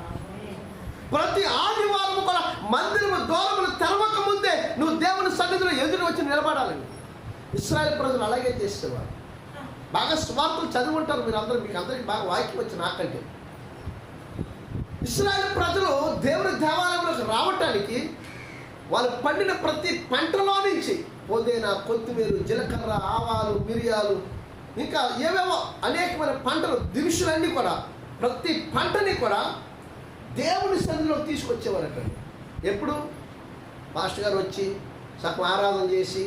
ప్రతి ఆదివారం కూడా మందిరము ద్వారములు తెరవక ముందే నువ్వు దేవుని సన్నిధిలో ఎదురు వచ్చి నిలబడాలండి. ఇశ్రాయేలు ప్రజలు అలాగే చేసేవారు. బాగా సువార్తలు చదివి ఉంటారు మీరు అందరూ, మీకు అందరికీ బాగా వాక్యం వచ్చి నాకంటే. ఇశ్రాయేలు ప్రజలు దేవుని దేవాలయంలోకి రావటానికి వాళ్ళు పండిన ప్రతి పంటలో నుంచి పుదీనా, కొత్తిమీర, జీలకర్ర, ఆవాలు, మిరియాలు, ఇంకా ఏవేవో అనేకమైన పంటలు, దినుసులన్నీ కూడా ప్రతి పంటని కూడా దేవుని సన్నిధిలో తీసుకొచ్చేవారట. ఎప్పుడు? మాస్టర్ గారు వచ్చి సగం ఆరాధన చేసి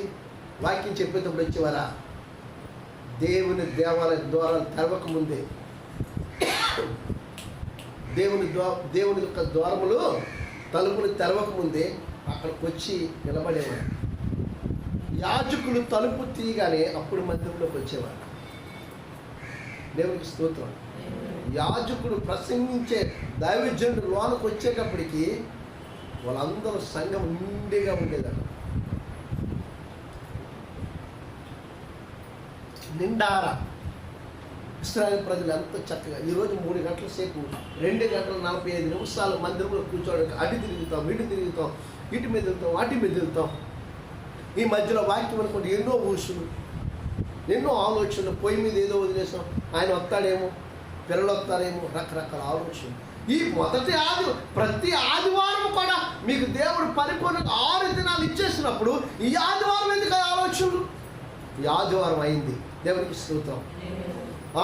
వాక్యం చెప్పేటప్పుడు వచ్చేవారా? దేవుని దేవాలయ ద్వారాలు తెరవక ముందే, దేవుని యొక్క ద్వారములు తలుపులు తెరవక ముందే అక్కడికి వచ్చి నిలబడేవారు. యాజకులు తలుపు తీయగానే అప్పుడు మందిరంలోకి వచ్చేవారు. దేవునికి స్తోత్రం. యాజకుడు ప్రసంగించే దైవజనుడు లోనకు వచ్చేటప్పటికి వాళ్ళందరూ సంఘం నిండిగా ఉండేదట. నిండారా. ఇశ్రాయేలు ప్రజలు ఎంత చక్కగా ఈరోజు 3 గంటల సేపు 2 గంటల 45 నిమిషాలు మందిరంలో కూర్చోడానికి అటు తిరుగుతాం, ఇటు తిరుగుతాం, ఇటు మీద తిరుగుతాం, వాటి మీద తిరుగుతాం. ఈ మధ్యలో వాక్యం అనుకుంటే ఎన్నో ఊసులు, ఎన్నో ఆలోచనలు. పొయ్యి మీద ఏదో వదిలేసాం, ఆయన వస్తాడేమో, పిల్లలు వస్తారేమో, రకరకాల ఆలోచనలు. ఈ ప్రతి ఆదివారం కూడా మీకు దేవుడు పరిపూర్ణంగా 6 దినాలు ఇచ్చేసినప్పుడు ఈ ఆదివారం ఎందుకు ఆలోచనలు? ఈ ఆదివారం అయింది. దేవునికి స్తోత్రం.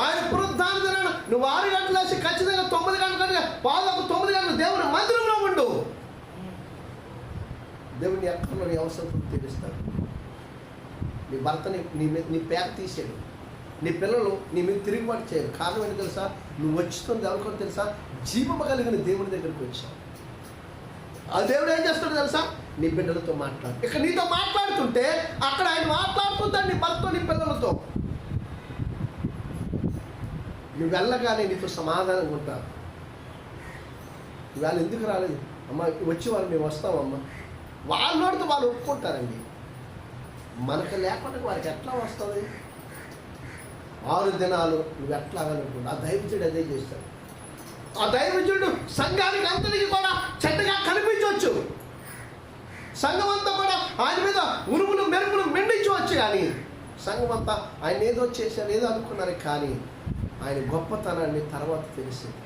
ఆయన పునరుద్ధాన దినాన నువ్వు 6 గంటలు వేసి ఖచ్చితంగా 9 గంటల పాదకు 9 గంటలు దేవుని మందిరంలో ఉండు. దేవుని ఎక్కడో నీ అవసరం తీరుస్తాడు. నీ భర్తని నీ పేరు తీసేడు, నీ పిల్లలు నీ మీద తిరుగుబాటు చేయరు. కారణం ఏంటి తెలుసా? నువ్వు వచ్చింది ఎవరికో తెలుసా? జీవము కలిగిన దేవుని దగ్గరికి వచ్చావు. ఆ దేవుడు ఏం చేస్తాడు తెలుసా? నీ బిడ్డలతో మాట్లాడు. ఇక్కడ నీతో మాట్లాడుతుంటే అక్కడ ఆయన మాట్లాడుతుంటాడు నీ భర్తతో, నీ పిల్లలతో. నువ్వు వెళ్ళగానే నీతో సమాధానంగా ఉంటావు. ఇవాళ ఎందుకు రాలేదు అమ్మ, వచ్చి వాళ్ళు మేము వస్తామమ్మా, వాళ్ళతో వాళ్ళు ఒప్పుకుంటారండి. మనకు లేకుండా వారికి ఎట్లా వస్తుంది? 6 దినాలు నువ్వు ఎట్లాగనుకుంటా. ఆ దైవజుడు అదే చేస్తాడు. ఆ దైవజుడు సంఘానికి అందరికీ కూడా చెడ్డగా కనిపించవచ్చు. సంఘం అంతా కూడా ఆయన మీద ఉరుములు మెరుపులు మెండించవచ్చు. కానీ సంఘం అంతా ఆయన ఏదో చేశారు, ఏదో అనుకున్నారు. కానీ ఆయన గొప్పతనాన్ని తర్వాత తెలిసింది.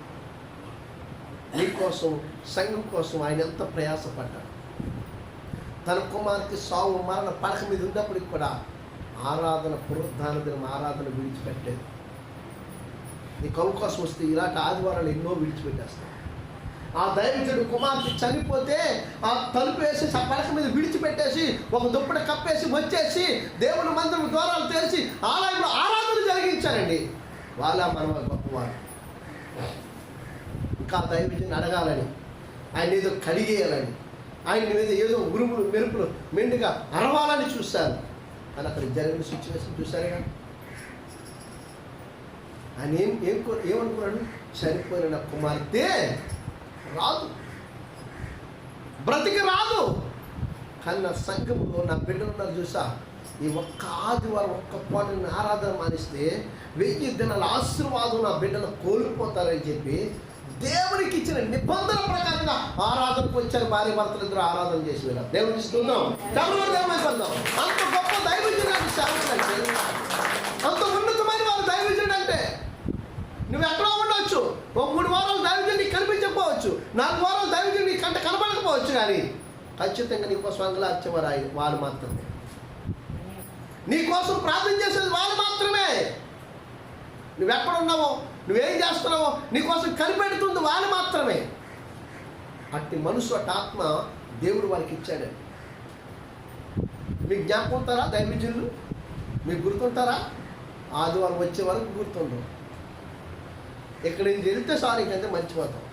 నీకోసం, సంఘం కోసం ఆయన ఎంత ప్రయాసపడ్డాడు. తన కుమార్తె సావు మరణ పడక మీద ఉన్నప్పటికి కూడా ఆరాధన, పునరుద్ధాన దినం ఆరాధన విడిచిపెట్టేది. నీకు అవకాశం వస్తే ఇలాంటి ఆదివారాలు ఎన్నో విడిచిపెట్టేస్తాను. ఆ దైవజనుడు కుమార్తె చనిపోతే ఆ తలుపు వేసి ఆ పడక మీద విడిచిపెట్టేసి ఒక దుప్పటి కప్పేసి వచ్చేసి దేవుని మందిరం ద్వారాలు తెరిచి ఆలయంలో ఆరాధన జరిగించారండి. వాళ్ళ మనం గొప్పవారు. ఇంకా దైవజనుని అడగాలని, ఆయన ఏదో కడిగేయాలని, ఆయన మీద ఏదో ఉరుములు మెరుపులు మెండుగా అరవాలని చూశారు. అని అక్కడ జరిగిన సిచ్యువేషన్ చూశారుగా. ఆయన ఏమనుకున్నాడు? చనిపోయిన నా కుమార్తె రాదు, బ్రతికి రాదు. కానీ నా సంఘంలో నా బిడ్డలు ఉన్నారు చూసా, ఈ ఒక్క ఆదివారం ఒక్క పాటు ఆరాధన మానిస్తే 1000 దినాల ఆశీర్వాదం నా బిడ్డలు కోల్పోతారని చెప్పి దేవునికి ఇచ్చిన నిబంధన ప్రకారంగా ఆరాధనకు వచ్చారు. భార్య భర్తలు ఇద్దరు ఆరాధన చేసి వెళ్ళారు. దేవునికి ఇస్తున్నాం. అంత గొప్ప దైవజనుడు సేవకులంటే, అంత ఉన్నతమైన వారు దైవజనుడు అంటే. నువ్వు ఎక్కడో ఉండవచ్చు, ఒక 3 వారాలు దైవజనుడు నీకు కనిపించకపోవచ్చు, 4 వారాలు దైవజనుడు నీ కంట కనబడకపోవచ్చు, కానీ ఖచ్చితంగా నీకోసం అంగలార్చేవారు వాళ్ళు మాత్రమే. నీకోసం ప్రార్థన చేసేది వాళ్ళు మాత్రమే. నువ్వెక్కడున్నావో, నువ్వేం చేస్తున్నావో నీకోసం కనిపెడుతుంది వాళ్ళు మాత్రమే. అట్టి మనసు, అట్టి ఆత్మ దేవుడు వారికి ఇచ్చాడు. మీకు జ్ఞాపకం ఉంటారా దైవజనులు? మీకు గుర్తుంటారా? ఆదివారం వచ్చే వరకు గుర్తుండవు. ఇక్కడ నేను వెళ్తే సార్ ఇంకంటే మర్చిపోతాం.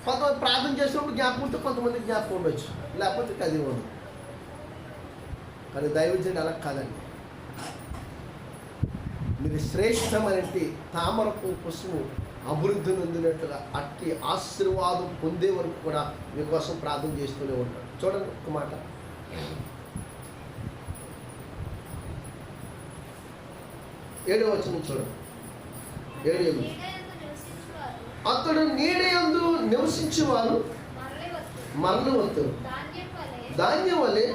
కొంతమంది ప్రార్థన చేసినప్పుడు జ్ఞాపకం ఉంటే కొంతమంది జ్ఞాపకం ఉండొచ్చు, లేకపోతే అది ఉండదు. కానీ దైవజనుడు అలా కాదండి. మీరు శ్రేష్టమైనటువంటి తామరపు పుష్పము అభివృద్ధి నొందినట్లుగా అట్టి ఆశీర్వాదం పొందే వరకు కూడా మీకోసం ప్రార్థన చేస్తూనే ఉంటాడు. చూడండి ఒక మాట, ఏడవ వచనం చూడండి. 7 అతడు నీడయందు నివసించేవారు మరలి వత్తురు, ధాన్యం వలె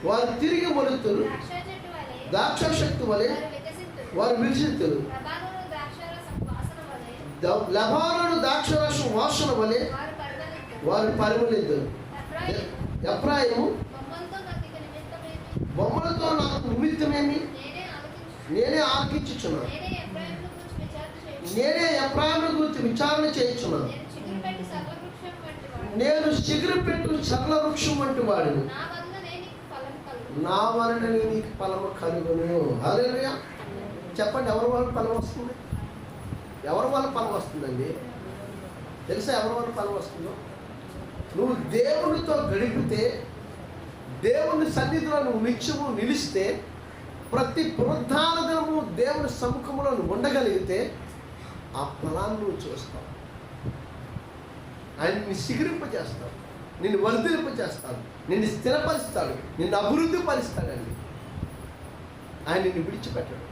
వారు తిరిగి మొలుతురు, ద్రాక్షశక్తి వలె వారు వికసింతురు, లెబానోను ద్రాక్షరసం వాసన వలె వారు పరిమళిద్దురు. ఎఫ్రాయిము బొమ్మలతో నాకు నిమిత్తమేమి, నేనే ఆలకించుచున్నాను, నేనే ఎఫ్రాయిము గురించి విచారణ చేయించున్నాను, నేను చిగురు పెట్టు సరళ వృక్షం వంటి వాడిని, నా వలన నీకు ఫలము కలుగును. హల్లెలూయా. చెప్పండి, ఎవరి వల్ల ఫలం వస్తుంది? ఎవరి వల్ల ఫలం వస్తుందండి? తెలుసా ఎవరి వల్ల ఫలం వస్తుందో? నువ్వు దేవునితో గడిపితే, దేవుని సన్నిధిలో నువ్వు నిత్యము నిలిస్తే, ప్రతి పునరుద్ధాన దినము దేవుని సముఖంలో నువ్వు ఉండగలిగితే ఆ ఫలాన్ని నువ్వు చూస్తావు. ఆయన నిన్ను సిగురింపజేస్తాడు, నిన్ను వర్ధిలింపజేస్తాడు, నిన్ను స్థిరపరుస్తాడు, నిన్ను అభివృద్ధి పరుస్తాడండి. ఆయన నిన్ను విడిచిపెట్టాడు.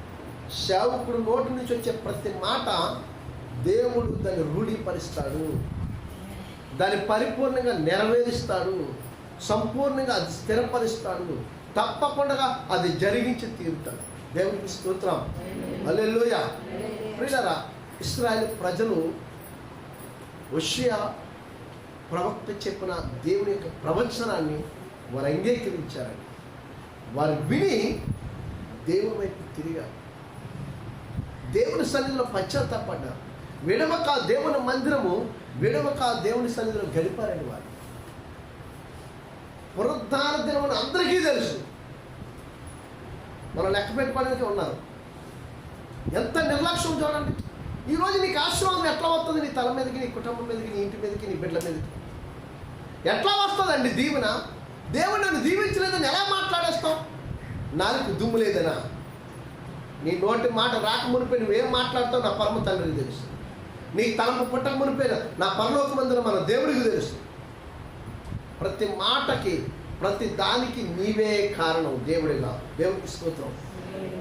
సేవకుడు నోటి నుంచి వచ్చే ప్రతి మాట దేవుడు దాన్ని రూఢీపరుస్తాడు, దాన్ని పరిపూర్ణంగా నెరవేరుస్తాడు, సంపూర్ణంగా అది స్థిరపరుస్తాడు, తప్పకుండా అది జరిగించి తీరుతాడు. దేవునికి స్తోత్రం. హల్లెలూయా. ప్రియులారా, ఇశ్రాయేలు ప్రజలు హోషేయ ప్రవక్త చెప్పిన దేవుని యొక్క ప్రవచనాన్ని వారు అంగీకరించారండి. వారు విని దేవుని వైపు తిరిగారు, దేవుని సన్నిధిలో పశ్చాత్తాపడ్డారు. విడవక దేవుని మందిరము, విడవక దేవుని సన్నిధిలో గడిపారండి. వారు పునరుద్ధాన దినమని అందరికీ తెలుసు, మనం లెక్క పెట్టుకోవడానికి ఉన్నారు. ఎంత నిర్లక్ష్యం చూడండి. ఈరోజు నీకు ఆశీర్వాదం ఎట్లా వస్తుంది? నీ తల మీదకి, నీ కుటుంబం మీదకి, నీ ఇంటి మీదకి, నీ బిడ్డల మీదకి ఎట్లా వస్తుందండి దీవెన? దేవుడు నన్ను దీవించలేదని ఎలా మాట్లాడేస్తావు? నాలుగు దుమ్ము లేదనా? నీ నోటి మాట రాక మునిపే నువ్వేం మాట్లాడతావు నా పరమ తండ్రికి తెలుసు. నీ తలంపు పుట్టక మునిపే నా పరలోకమందున మన దేవుడికి తెలుసు. ప్రతి మాటకి, ప్రతి దానికి నీవే కారణం. దేవుడిగా దేవుడికి స్తోత్రం.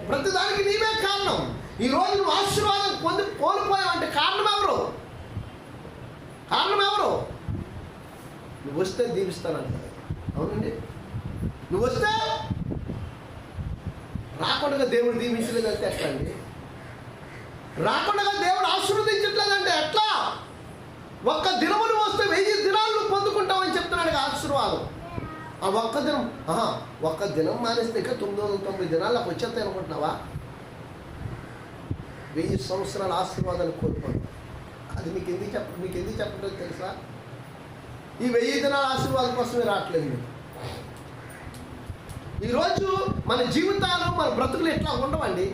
ప్రతి దానికి నీవే కారణం. ఈరోజు నువ్వు ఆశీర్వాదం పొంది కోల్పోయావంటే కారణం ఎవరు? కారణం ఎవరు? నువ్వు వస్తే దీవిస్తానంట. అవునండి, నువ్వు వస్తే. రాకుండా దేవుడు దీవించలేదంటే ఎట్లా అండి? రాకుండా దేవుడు ఆశీర్వదించట్లేదంటే ఎట్లా? ఒక్క దినములు వస్తే 1000 దినాలు నువ్వు పొందుకుంటావని చెప్తున్నాడు ఆశీర్వాదం. ఆ ఒక్క దినం మానేస్తే ఇంకా 990 దినాలు నాకు వచ్చేస్తాయి అనుకుంటున్నావా? 1000 సంవత్సరాల ఆశీర్వాదాలు కోల్పోతాం. అది మీకు ఎందుకు చెప్పలేదు తెలుసా? ఈ 1000 దినాల ఆశీర్వాదం కోసమే రావట్లేదు మీరు. ఈరోజు మన జీవితాలు, మన బ్రతుకులు ఎట్లా ఉండవండి.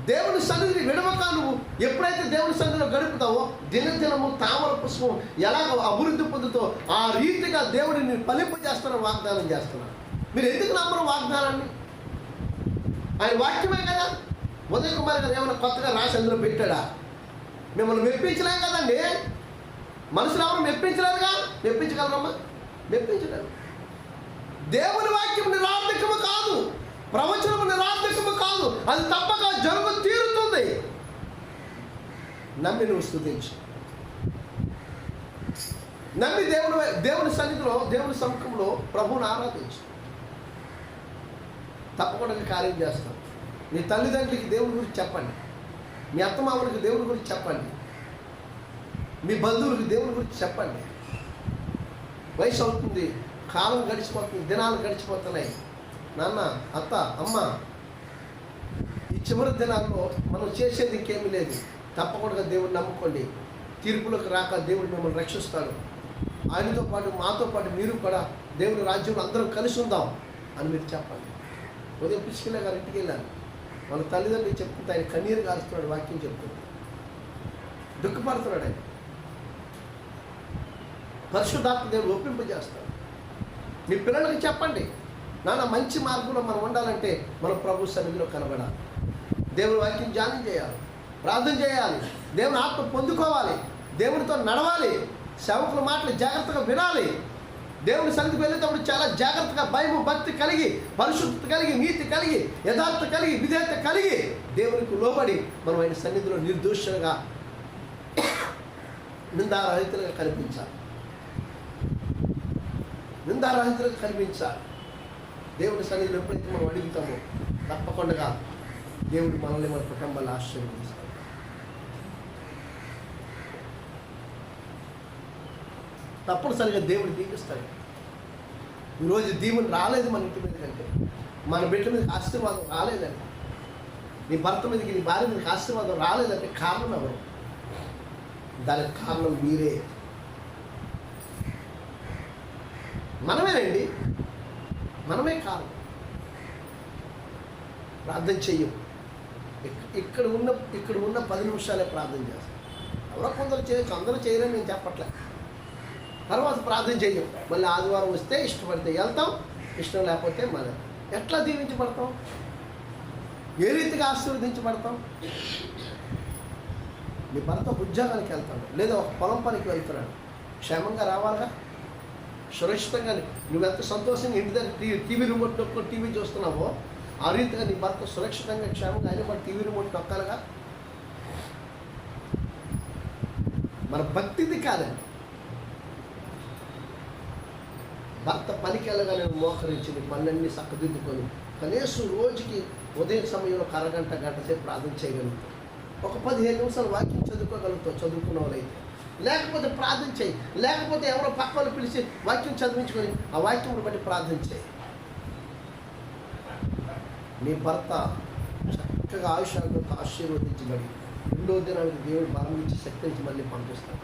దేవుని సన్నిధిని విడవక నువ్వు ఎప్పుడైతే దేవుని సన్నిధిలో గడుపుతావో దినదినము తామర పుష్పం ఎలాగ అభివృద్ధి పొందుతో ఆ రీతిగా దేవుడిని ఫలింపజేస్తానని వాగ్దానం చేస్తున్నాను. మీరు ఎందుకు నమ్మరు వాగ్దానాన్ని? ఆయన వాక్యమే కదా. ఉదయ్ కుమార్ గారు ఏమైనా కొత్తగా రాసి అందులో పెట్టాడా? మిమ్మల్ని మెప్పించలేం కదండి. మనుషులు ఎవరు మెప్పించలేరుగా? మెప్పించగలరమ్మా? మెప్పించలేరు. దేవుని వాక్యం నిరార్థకము కాదు, ప్రవచనము నిరార్థకము కాదు, అది తప్పక జరుగు తీరుతుంది. నమ్మి నువ్వు స్తుతించు. నమ్మి దేవుని సన్నిధిలో దేవుని సముఖంలో ప్రభువుని ఆరాధించు. తప్పకుండా కార్యం చేస్తాం. మీ తల్లిదండ్రులకి దేవుని గురించి చెప్పండి, మీ అత్తమామలకి దేవుని గురించి చెప్పండి, మీ బంధువులకి దేవుని గురించి చెప్పండి. వయసు అవుతుంది, కాలం గడిచిపోతుంది, దినాలు గడిచిపోతున్నాయి. నాన్న, అత్త, అమ్మ, ఈ చివరి దినాల్లో మనం చేసేది ఇంకేమీ లేదు. తప్పకుండా దేవుడిని నమ్ముకోండి. తీర్పులకు రాక దేవుడు మిమ్మల్ని రక్షిస్తాడు. ఆయనతో పాటు మాతో పాటు మీరు కూడా దేవుని రాజ్యంలో అందరం కలిసి ఉందాం అని మీరు చెప్పండి. ఉదయం పిచ్చికిల్ల గారు ఇంటికి వెళ్ళాను. వాళ్ళ తల్లిదండ్రులు చెప్తుంటే ఆయన కన్నీరు కారుస్తున్నాడు. వాక్యం చెప్తున్నాడు, దుఃఖపడుతున్నాడు. ఆయన పరిశుద్ధాత్మ దేవుడు ఒప్పింపజేస్తాడు. మీ పిల్లలకి చెప్పండి, నాన్న మంచి మార్గంలో మనం ఉండాలంటే మనం ప్రభు సన్నిధిలో కనబడాలి, దేవుని వాక్యం ధ్యానం చేయాలి, ప్రార్థన చేయాలి, దేవుని ఆత్మ పొందుకోవాలి, దేవునితో నడవాలి, సేవకుల మాటలు జాగ్రత్తగా వినాలి. దేవుని సన్నిధికి వెళ్ళేటప్పుడు చాలా జాగ్రత్తగా భయము భక్తి కలిగి, పరిశుద్ధత కలిగి, నీతి కలిగి, యథార్థత కలిగి, విధేయత కలిగి దేవునికి లోబడి మనం ఆయన సన్నిధిలో నిర్దోషంగా నిందారహితులుగా కనిపించాలి. నిందారహితులుగా కనిపించాలి. దేవుని సన్నిధిలో ఎప్పుడైతే మనం అడుగుతామో తప్పకుండా దేవుడు మనల్ని మన కుటుంబాలు ఆశీర్వదిస్తాడు. తప్పనిసరిగా దేవుడు దీవిస్తాడు. ఈరోజు దీవుని రాలేదు మన ఇంటి మీద కంటే, మన బిడ్డ మీదకి ఆశీర్వాదం రాలేదంటే, నీ భర్త మీదకి, నీ భార్య మీదకి ఆశీర్వాదం రాలేదంటే కారణం ఎవరు? దానికి కారణం మీరే, మనమేనండి, మనమే కారణం. ప్రార్థన చెయ్యం. ఇక్కడ ఉన్న 10 నిమిషాలే ప్రార్థన చేస్తాం. ఎవరో కొందరు చేయొచ్చు, అందరూ చేయలేని నేను చెప్పట్లే. తర్వాత ప్రార్థన చెయ్యం. మళ్ళీ ఆదివారం వస్తే ఇష్టపడితే వెళ్తాం, ఇష్టం లేకపోతే మనం ఎట్లా దీవించబడతాం? ఏ రీతిగా ఆశీర్వదించబడతాం? నీ భర్త ఉద్యోగానికి వెళ్తాడు, లేదా ఒక పొలం పనికి వెళ్తున్నాడు, క్షేమంగా రావాలిగా, సురక్షితంగా. నువ్వెంత సంతోషంగా ఇంటి దగ్గర టీవీ రిమోట్ నొక్కు టీవీ చూస్తున్నావో ఆ రీతిగా నీ భర్త సురక్షితంగా క్షేమంగా అయినా మన టీవీ రిమోట్ నొక్కాలిగా. మన భక్తిది కాదండి. భర్త పనికి వెళ్ళగానే మోకరించి పనులన్నీ చక్కదిద్దుకొని కనీసం రోజుకి ఉదయం సమయంలో అరగంట గంట సేపు ప్రార్థన చేయగలుగుతాం. ఒక 15 నిమిషాలు వాక్యం చదువుకోగలుగుతాం చదువుకున్న వాళ్ళైతే. లేకపోతే ప్రార్థన చేయి, లేకపోతే ఎవరో పక్క వాళ్ళు పిలిచి వాక్యం చదివించుకొని ఆ వాక్యం బట్టి ప్రార్థన చేయి. నీ భర్త చక్కగా ఆయుష్యంతో ఆశీర్వదించబడి 2వ దినానికి దేవుడు బలం ఇచ్చి శక్తించి మళ్ళీ పంపిస్తాడు.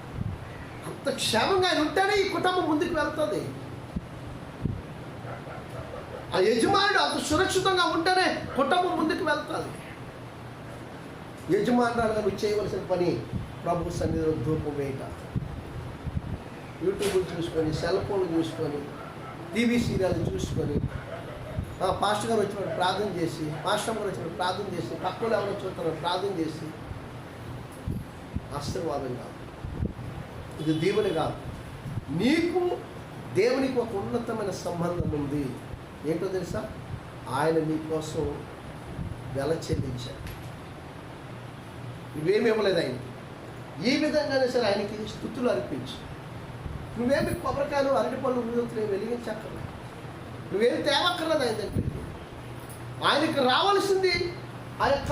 అంత క్షేమంగా ఆయన ఉంటేనే ఈ కుటుంబం ముందుకు వెళ్తుంది. ఆ యజమానుడు అంత సురక్షితంగా ఉంటేనే కుటుంబం ముందుకు వెళ్తుంది. యజమానురాలుగా నువ్వు చేయవలసిన పని ప్రభు సన్నిధిలో ధూపం వేయట, యూట్యూబ్ చూసుకొని, సెల్ ఫోన్లు చూసుకొని, టీవీ సీరియల్ చూసుకొని, పాస్టర్ గారు వచ్చినప్పుడు ప్రార్థన చేసి, మాస్టర్ గారు వచ్చినప్పుడు ప్రార్థన చేసి, పక్కలు ఎవరో చూస్తున్నారు ప్రార్థన చేసి, ఆశీర్వాదం కాదు, ఇది దీవెన కాదు. నీకు దేవునికి ఒక ఉన్నతమైన సంబంధం ఉంది. ఏంటో తెలుసా? ఆయన నీ కోసం వెల చెల్లించాడు. ఇవేమి ఇవ్వలేదు ఆయనకి. ఈ విధంగానే సరే ఆయనకి స్తుతులు అర్పించు. నువ్వేమి కొబ్బరికాయలు అరటిపళ్ళు ఊరుతున్నాయి వెలిగించక్కర్లేదు, నువ్వేమి తేవక్కర్లేదు ఆయన దగ్గరికి. ఆయనకి రావాల్సింది ఆ యొక్క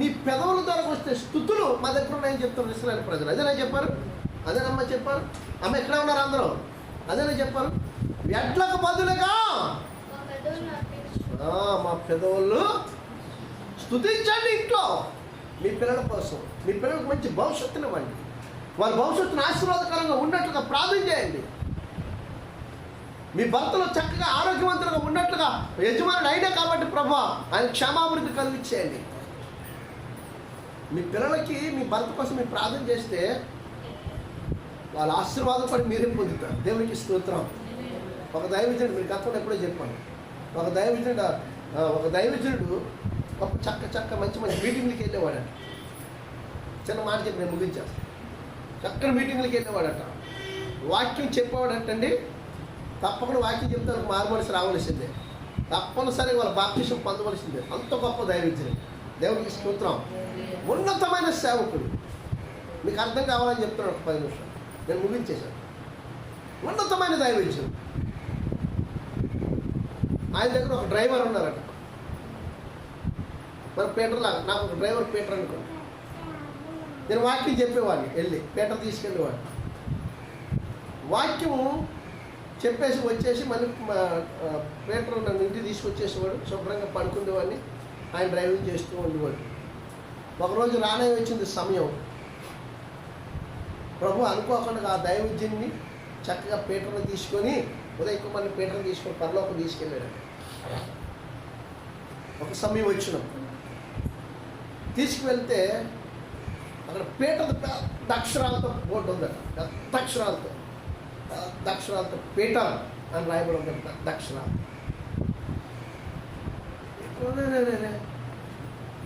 నీ పెదవుల ద్వారా వస్తే స్తుతులు మా దగ్గర ఉన్నాయని చెప్తారు ఇశ్రాయేలు ప్రజలు. అదేనా చెప్పారు? అదేనమ్మా చెప్పారు. అమ్మ ఎక్కడ ఉన్నారు అందరూ? అదేనా చెప్పారు. ఎడ్లకు బదులుగా మా పెదవులు స్తుతించండి. ఇంట్లో మీ పిల్లల కోసం, మీ పిల్లలకు మంచి భవిష్యత్తుని ఇవ్వండి. వారి భవిష్యత్తును ఆశీర్వాదకరంగా ఉన్నట్లుగా ప్రార్థన చేయండి. మీ భర్తలు చక్కగా ఆరోగ్యవంతులుగా ఉన్నట్లుగా యజమానుడు అయినా కాబట్టి ప్రభు ఆయన క్షేమాభివృద్ధి కలిగించేయండి. మీ పిల్లలకి మీ భర్త కోసం మీరు ప్రార్థన చేస్తే వాళ్ళ ఆశీర్వాదం పడి మీరే పొందుతారు. దేవునికి స్తోత్రం. ఒక దైవజనుడు, మీరు గతంలో ఎప్పుడో చెప్పాను, ఒక దైవజనుడు గొప్ప చక్క మంచి మీటింగ్లకి వెళ్ళేవాడట. చిన్న మాట చెప్పి నేను ముగించాను. చక్కని మీటింగ్లకి వెళ్ళేవాడట. వాక్యం చెప్పేవాడటండి. తప్పకుండా వాక్యం చెప్తే మారు మనసు రావలసిందే, తప్పనిసరిగా వాళ్ళ బాప్తిసం పొందవలసిందే. అంత గొప్ప దైవజనుడు. దేవునికి స్తోత్రం. ఉన్నతమైన సేవకుడు. మీకు అర్థం కావాలని చెప్తున్నాను. ఒక 10 నిమిషాలు నేను ముగించేశాను. ఉన్నతమైన దైవజనుడు. ఆయన దగ్గర ఒక డ్రైవర్ ఉన్నారట. మరి పీటర్ లాగా నాకు ఒక డ్రైవర్ పీటర్ అనుకోండి. నేను వాక్యం చెప్పేవాడిని, వెళ్ళి పీటర్ తీసుకెళ్ళేవాడిని. వాక్యము చెప్పేసి వచ్చేసి మళ్ళీ పీటర్ నన్ను ఇంటికి తీసుకొచ్చేసేవాడు. శుభ్రంగా పడుకునేవాడిని, ఆయన డ్రైవింగ్ చేస్తూ ఉండేవాడు. ఒకరోజు రానే వచ్చింది సమయం. ప్రభు అనుకోకుండా ఆ దైవజన్ని చక్కగా పీటర్ని తీసుకొని ఉదయ్ కుమార్ని పీటర్ని తీసుకొని పరలోకి తీసుకెళ్ళాడు. ఒక సమయం వచ్చినప్పుడు తీసుకువెళ్తే అక్కడ పీటర్ పెద్ద అక్షరాలతో బోర్డు ఉందట. పెద్ద అక్షరాలతో పీటర్ అని రాయబడి ఉంది. పెద్ద అక్షరాలు.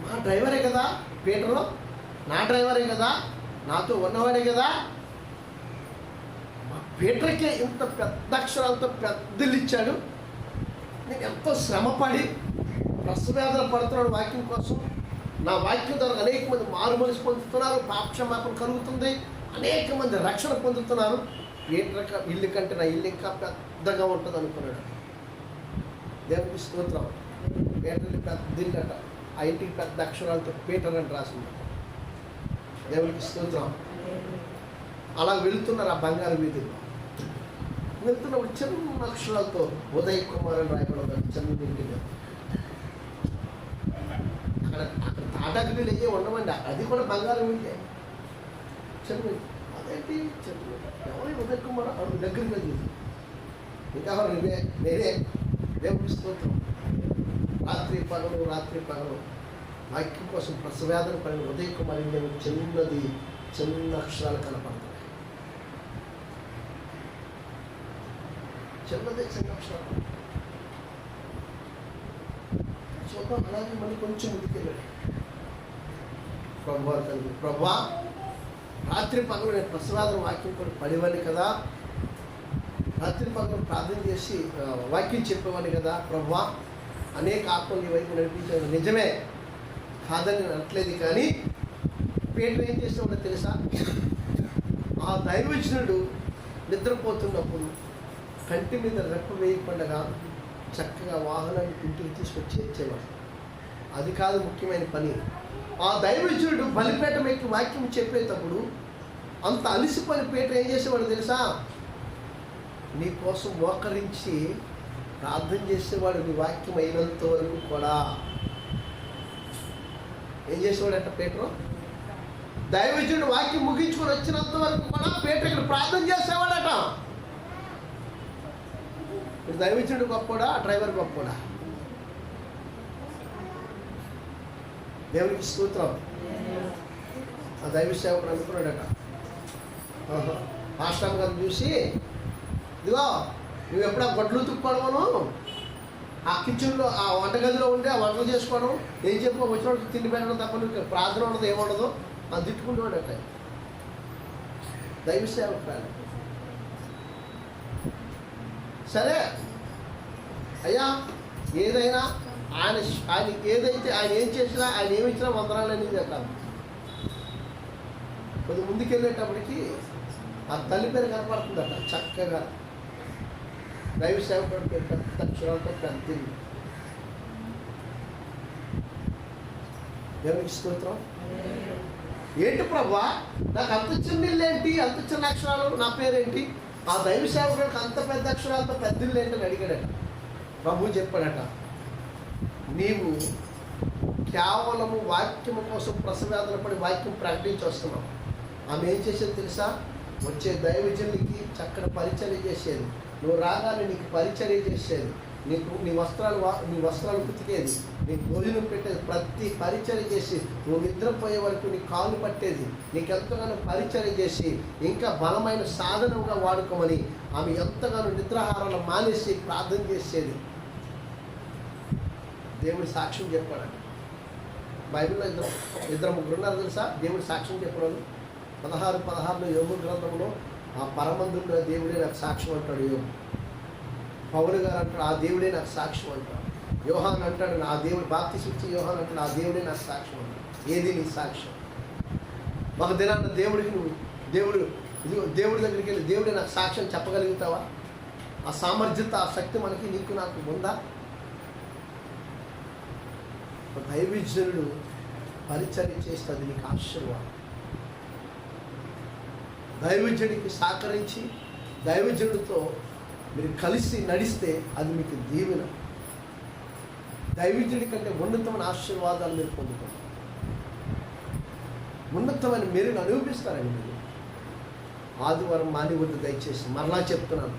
మా డ్రైవరే కదా పీటరు, నా డ్రైవరే కదా, నాతో ఉన్నవాడే కదా. మా పీటర్కే ఇంత పెద్ద అక్షరాలతో పెద్దలు ఇచ్చాడు. నేను ఎంతో శ్రమపడి ప్రసవేదన పడుతున్నాడు వాక్యం కోసం. నా వాక్యం ద్వారా అనేక మంది మారు మనసు పొందుతున్నారు, పాపక్షమాపణ కలుగుతుంది, అనేక మంది రక్షణ పొందుతున్నారు. పీటర్ ఇల్లు కంటే నా ఇల్లు ఇంకా పెద్దగా ఉంటుంది అనుకున్నాడు. దేవునికి స్తోత్రం. పీటర్ని పెద్ద ఇల్లట. ఆ ఇంటికి పెద్ద అక్షరాలతో పీటర్ అని రాసింది. దేవునికి స్తోత్రం. అలా వెళుతున్నారు ఆ బంగారు వీధిలో. వెళ్తున్నప్పుడు చిన్న అక్షరాలతో ఉదయ్ కుమార్ అని రాయబడి చిన్న ఇంటిలో. అక్కడ తాటాకులు అయ్యే ఉండమండి. అది కూడా బంగారం వీధే. చిన్న అదేంటి చిన్న ఎవరి ఉదయ్ కుమార్ అవి దగ్గరికి వెళ్ళి ఇంకా నేనే. దేవునికి స్తోత్రం. రాత్రి పగలు వాక్యం కోసం ప్రసవేదన పడిన ఉదయ్ కుమార్ చిన్న అక్షరాలు కనపడతాయి. చిన్న అక్షరాలు చూద్దాం. అలాగే మళ్ళీ కొంచెం ముందుకెళ్ళాడు. ప్రభువా రాత్రి పగలు నేను ప్రసవేదన వాక్యం కూడా పడేవాడిని కదా, రాత్రి పగలు ప్రార్థన చేసి వాక్యం చెప్పేవాడిని కదా ప్రభువా. అనేక ఆత్మలు నీ వైపు నడిపించేది నిజమే కాదని అనట్లేదు. కానీ పీటర్ ఏం చేసినాడో తెలుసా? ఆ దైవజనుడు నిద్రపోతున్నప్పుడు కంటి మీద రెప్ప వేయకుండా చక్కగా వాహనాన్ని ఇంటికి తీసుకొచ్చి చేర్చేవాడు. అది కాదు ముఖ్యమైన పని. ఆ దైవజనుడు బలిపీఠం ఎక్కి వాక్యం చెప్పేటప్పుడు అంత అలిసిపోయిన పీటర్ ఏం చేసేవాడు తెలుసా? నీ కోసం మోకరించి ప్రార్థన చేసేవాడు. నీ వాక్యం అయినంత వరకు కూడా ఏం చేసేవాడట పీటరు? దైవజనుడు వాక్యం ముగించుకొని వచ్చినంత వరకు కూడా పీటర్ ఇక్కడ ప్రార్థన చేసేవాడట. ఇప్పుడు దైవజనుడు గొప్పడా, డ్రైవర్ గొప్పడా? దేవునికి స్తోత్రం. ఆ దైవ సేవకుడు అనుకున్నాడట, మాస్టర్ గారిని చూసి, ఇదిగో నువ్వు ఎప్పుడా గొడ్లు తుక్కోవడమను, ఆ కిచెన్లో ఆ వంటగదిలో ఉండి ఆ వంటలు చేసుకోవడం, ఏం చెప్పు వచ్చినప్పుడు తిండి పెట్టడం తప్ప నువ్వు ప్రార్థన ఉండదు ఏముండదు అది తిట్టుకుంటున్నాడట దైవ సేవకుడు. సరే అయ్యా, ఏదైనా ఆయన ఏదైతే ఆయన ఏం చేసినా ఆయన ఏమి ఇచ్చినా వందనాలని చెప్పాలి. కొద్ది ముందుకెళ్ళేటప్పటికి ఆ తల్లి పేరు కనపడుతుందట చక్కగా. దైవ సేవకుడు పెద్ద అక్షరాలతో పెద్ద. దేవునికి స్తోత్రం. ఏంటి ప్రభా నాకు అంత చిన్న ఇల్లు ఏంటి, అంత చిన్న అక్షరాలు, నా పేరేంటి? ఆ దైవ సేవకుడికి అంత పెద్ద అక్షరాలతో పెద్ద ఇల్లు ఏంటని అడిగాడట. ప్రభు చెప్పాడట, నీవు కేవలము వాక్యము కోసం ప్రసవేదన పడి వాక్యం ప్రకటించి వస్తున్నావు. ఆమె ఏం చేసేది తెలుసా? వచ్చే దైవజనులకి చక్కటి పరిచర్య చేసేది. నువ్వు రాగానే నీకు పరిచర్య చేసేది. నీ వస్త్రాలు ఉతికేది, నీ భోజనం పెట్టేది, ప్రతి పరిచర్య చేసి నువ్వు నిద్రపోయే వరకు నీ కాలు పట్టేది, నీకు ఎంతగానో పరిచర్య చేసి ఇంకా బలమైన సాధనంగా వాడుకోమని ఆమె ఎంతగానో నిద్రాహారాలు మానేసి ప్రార్థన చేసేది. దేవుడి సాక్ష్యం చెప్పాడు. బైబిల్లో ఇద్దరు ముగ్గురు ఉన్నారు తెలుసా దేవుడి సాక్ష్యం చెప్పడం. 16:16 యోబు గ్రంథంలో ఆ పరమందున్న దేవుడే నాకు సాక్ష్యం అంటాడు యోబు. పౌలు గారు అంటాడు ఆ దేవుడే నాకు సాక్ష్యం అంటాడు. యోహాన్ అంటాడు ఆ దేవుడు బాప్తిసం ఇచ్చి యోహాన్ అంటాడు ఆ దేవుడే నాకు సాక్ష్యం అంటాడు. ఏది నీ సాక్ష్యం? ఒక దినాన్న దేవుడికి నువ్వు దేవుడి దగ్గరికి వెళ్ళి దేవుడే నాకు సాక్ష్యం చెప్పగలుగుతావా? ఆ సామర్థ్యత, ఆ శక్తి మనకి నీకు నాకు ఉందా? దైవజనుడు పరిచర్య చేస్తే అది నీకు ఆశీర్వాదం. దైవజనుడికి సహకరించి దైవజనుడితో మీరు కలిసి నడిస్తే అది మీకు దీవెన. దైవజనుడి కంటే ఉన్నతమైన ఆశీర్వాదాలు మీరు పొందుతారు, ఉన్నతమైన మీరు అనుభవిస్తారండి. మీరు ఆదివారం మానివద్దు దయచేసి. మరలా చెప్తున్నాను,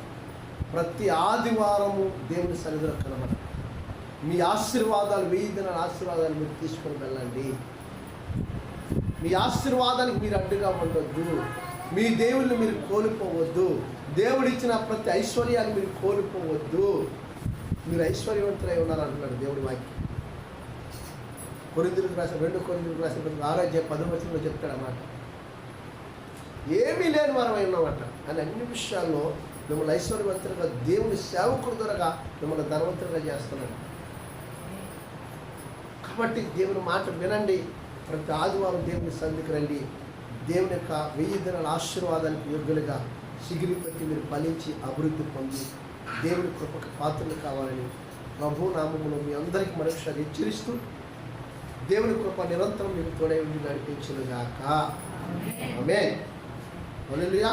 ప్రతి ఆదివారము దేవుని సన్నిధిలో కనబడ మీ ఆశీర్వాదాలు 1000 దినాల ఆశీర్వాదాలు మీరు తీసుకొని వెళ్ళండి. మీ ఆశీర్వాదానికి మీరు అడ్డుగా ఉండొద్దు. మీ దేవుళ్ళు మీరు కోల్పోవద్దు. దేవుడిచ్చిన ప్రతి ఐశ్వర్యాన్ని మీరు కోల్పోవద్దు. మీరు ఐశ్వర్యవంతులై ఉన్నారంటున్నాడు దేవుడి వాక్యం. కొరింథీయులకు రాసిన 2 కొరింథీయులకు రాసిన 6:10 చెప్తాడు అన్నమాట. ఏమీ లేని వారమై ఉన్నామట అని అన్ని విషయాల్లో మిమ్మల్ని ఐశ్వర్యవంతులుగా దేవుని సేవకుడు ద్వారా మిమ్మల్ని ధనవంతులుగా చేస్తున్నాడు. కాబట్టి దేవుని మాట వినండి. ప్రతి ఆదివారం దేవుని సన్నిధికి రండి. దేవుని యొక్క 1000 దినాల ఆశీర్వాదానికి యోగ్యులుగా సిగిరి పెట్టి మీరు ఫలించి అభివృద్ధి పొంది దేవుని కృపకు పాత్రలు కావాలని ప్రభు నామములో మీ అందరికీ మరొకసారి హెచ్చరిస్తూ దేవుని కృప నిరంతరం మీకు తోడై ఉండి నడిపించునుగాక. ఆమేన్. హల్లెలూయా.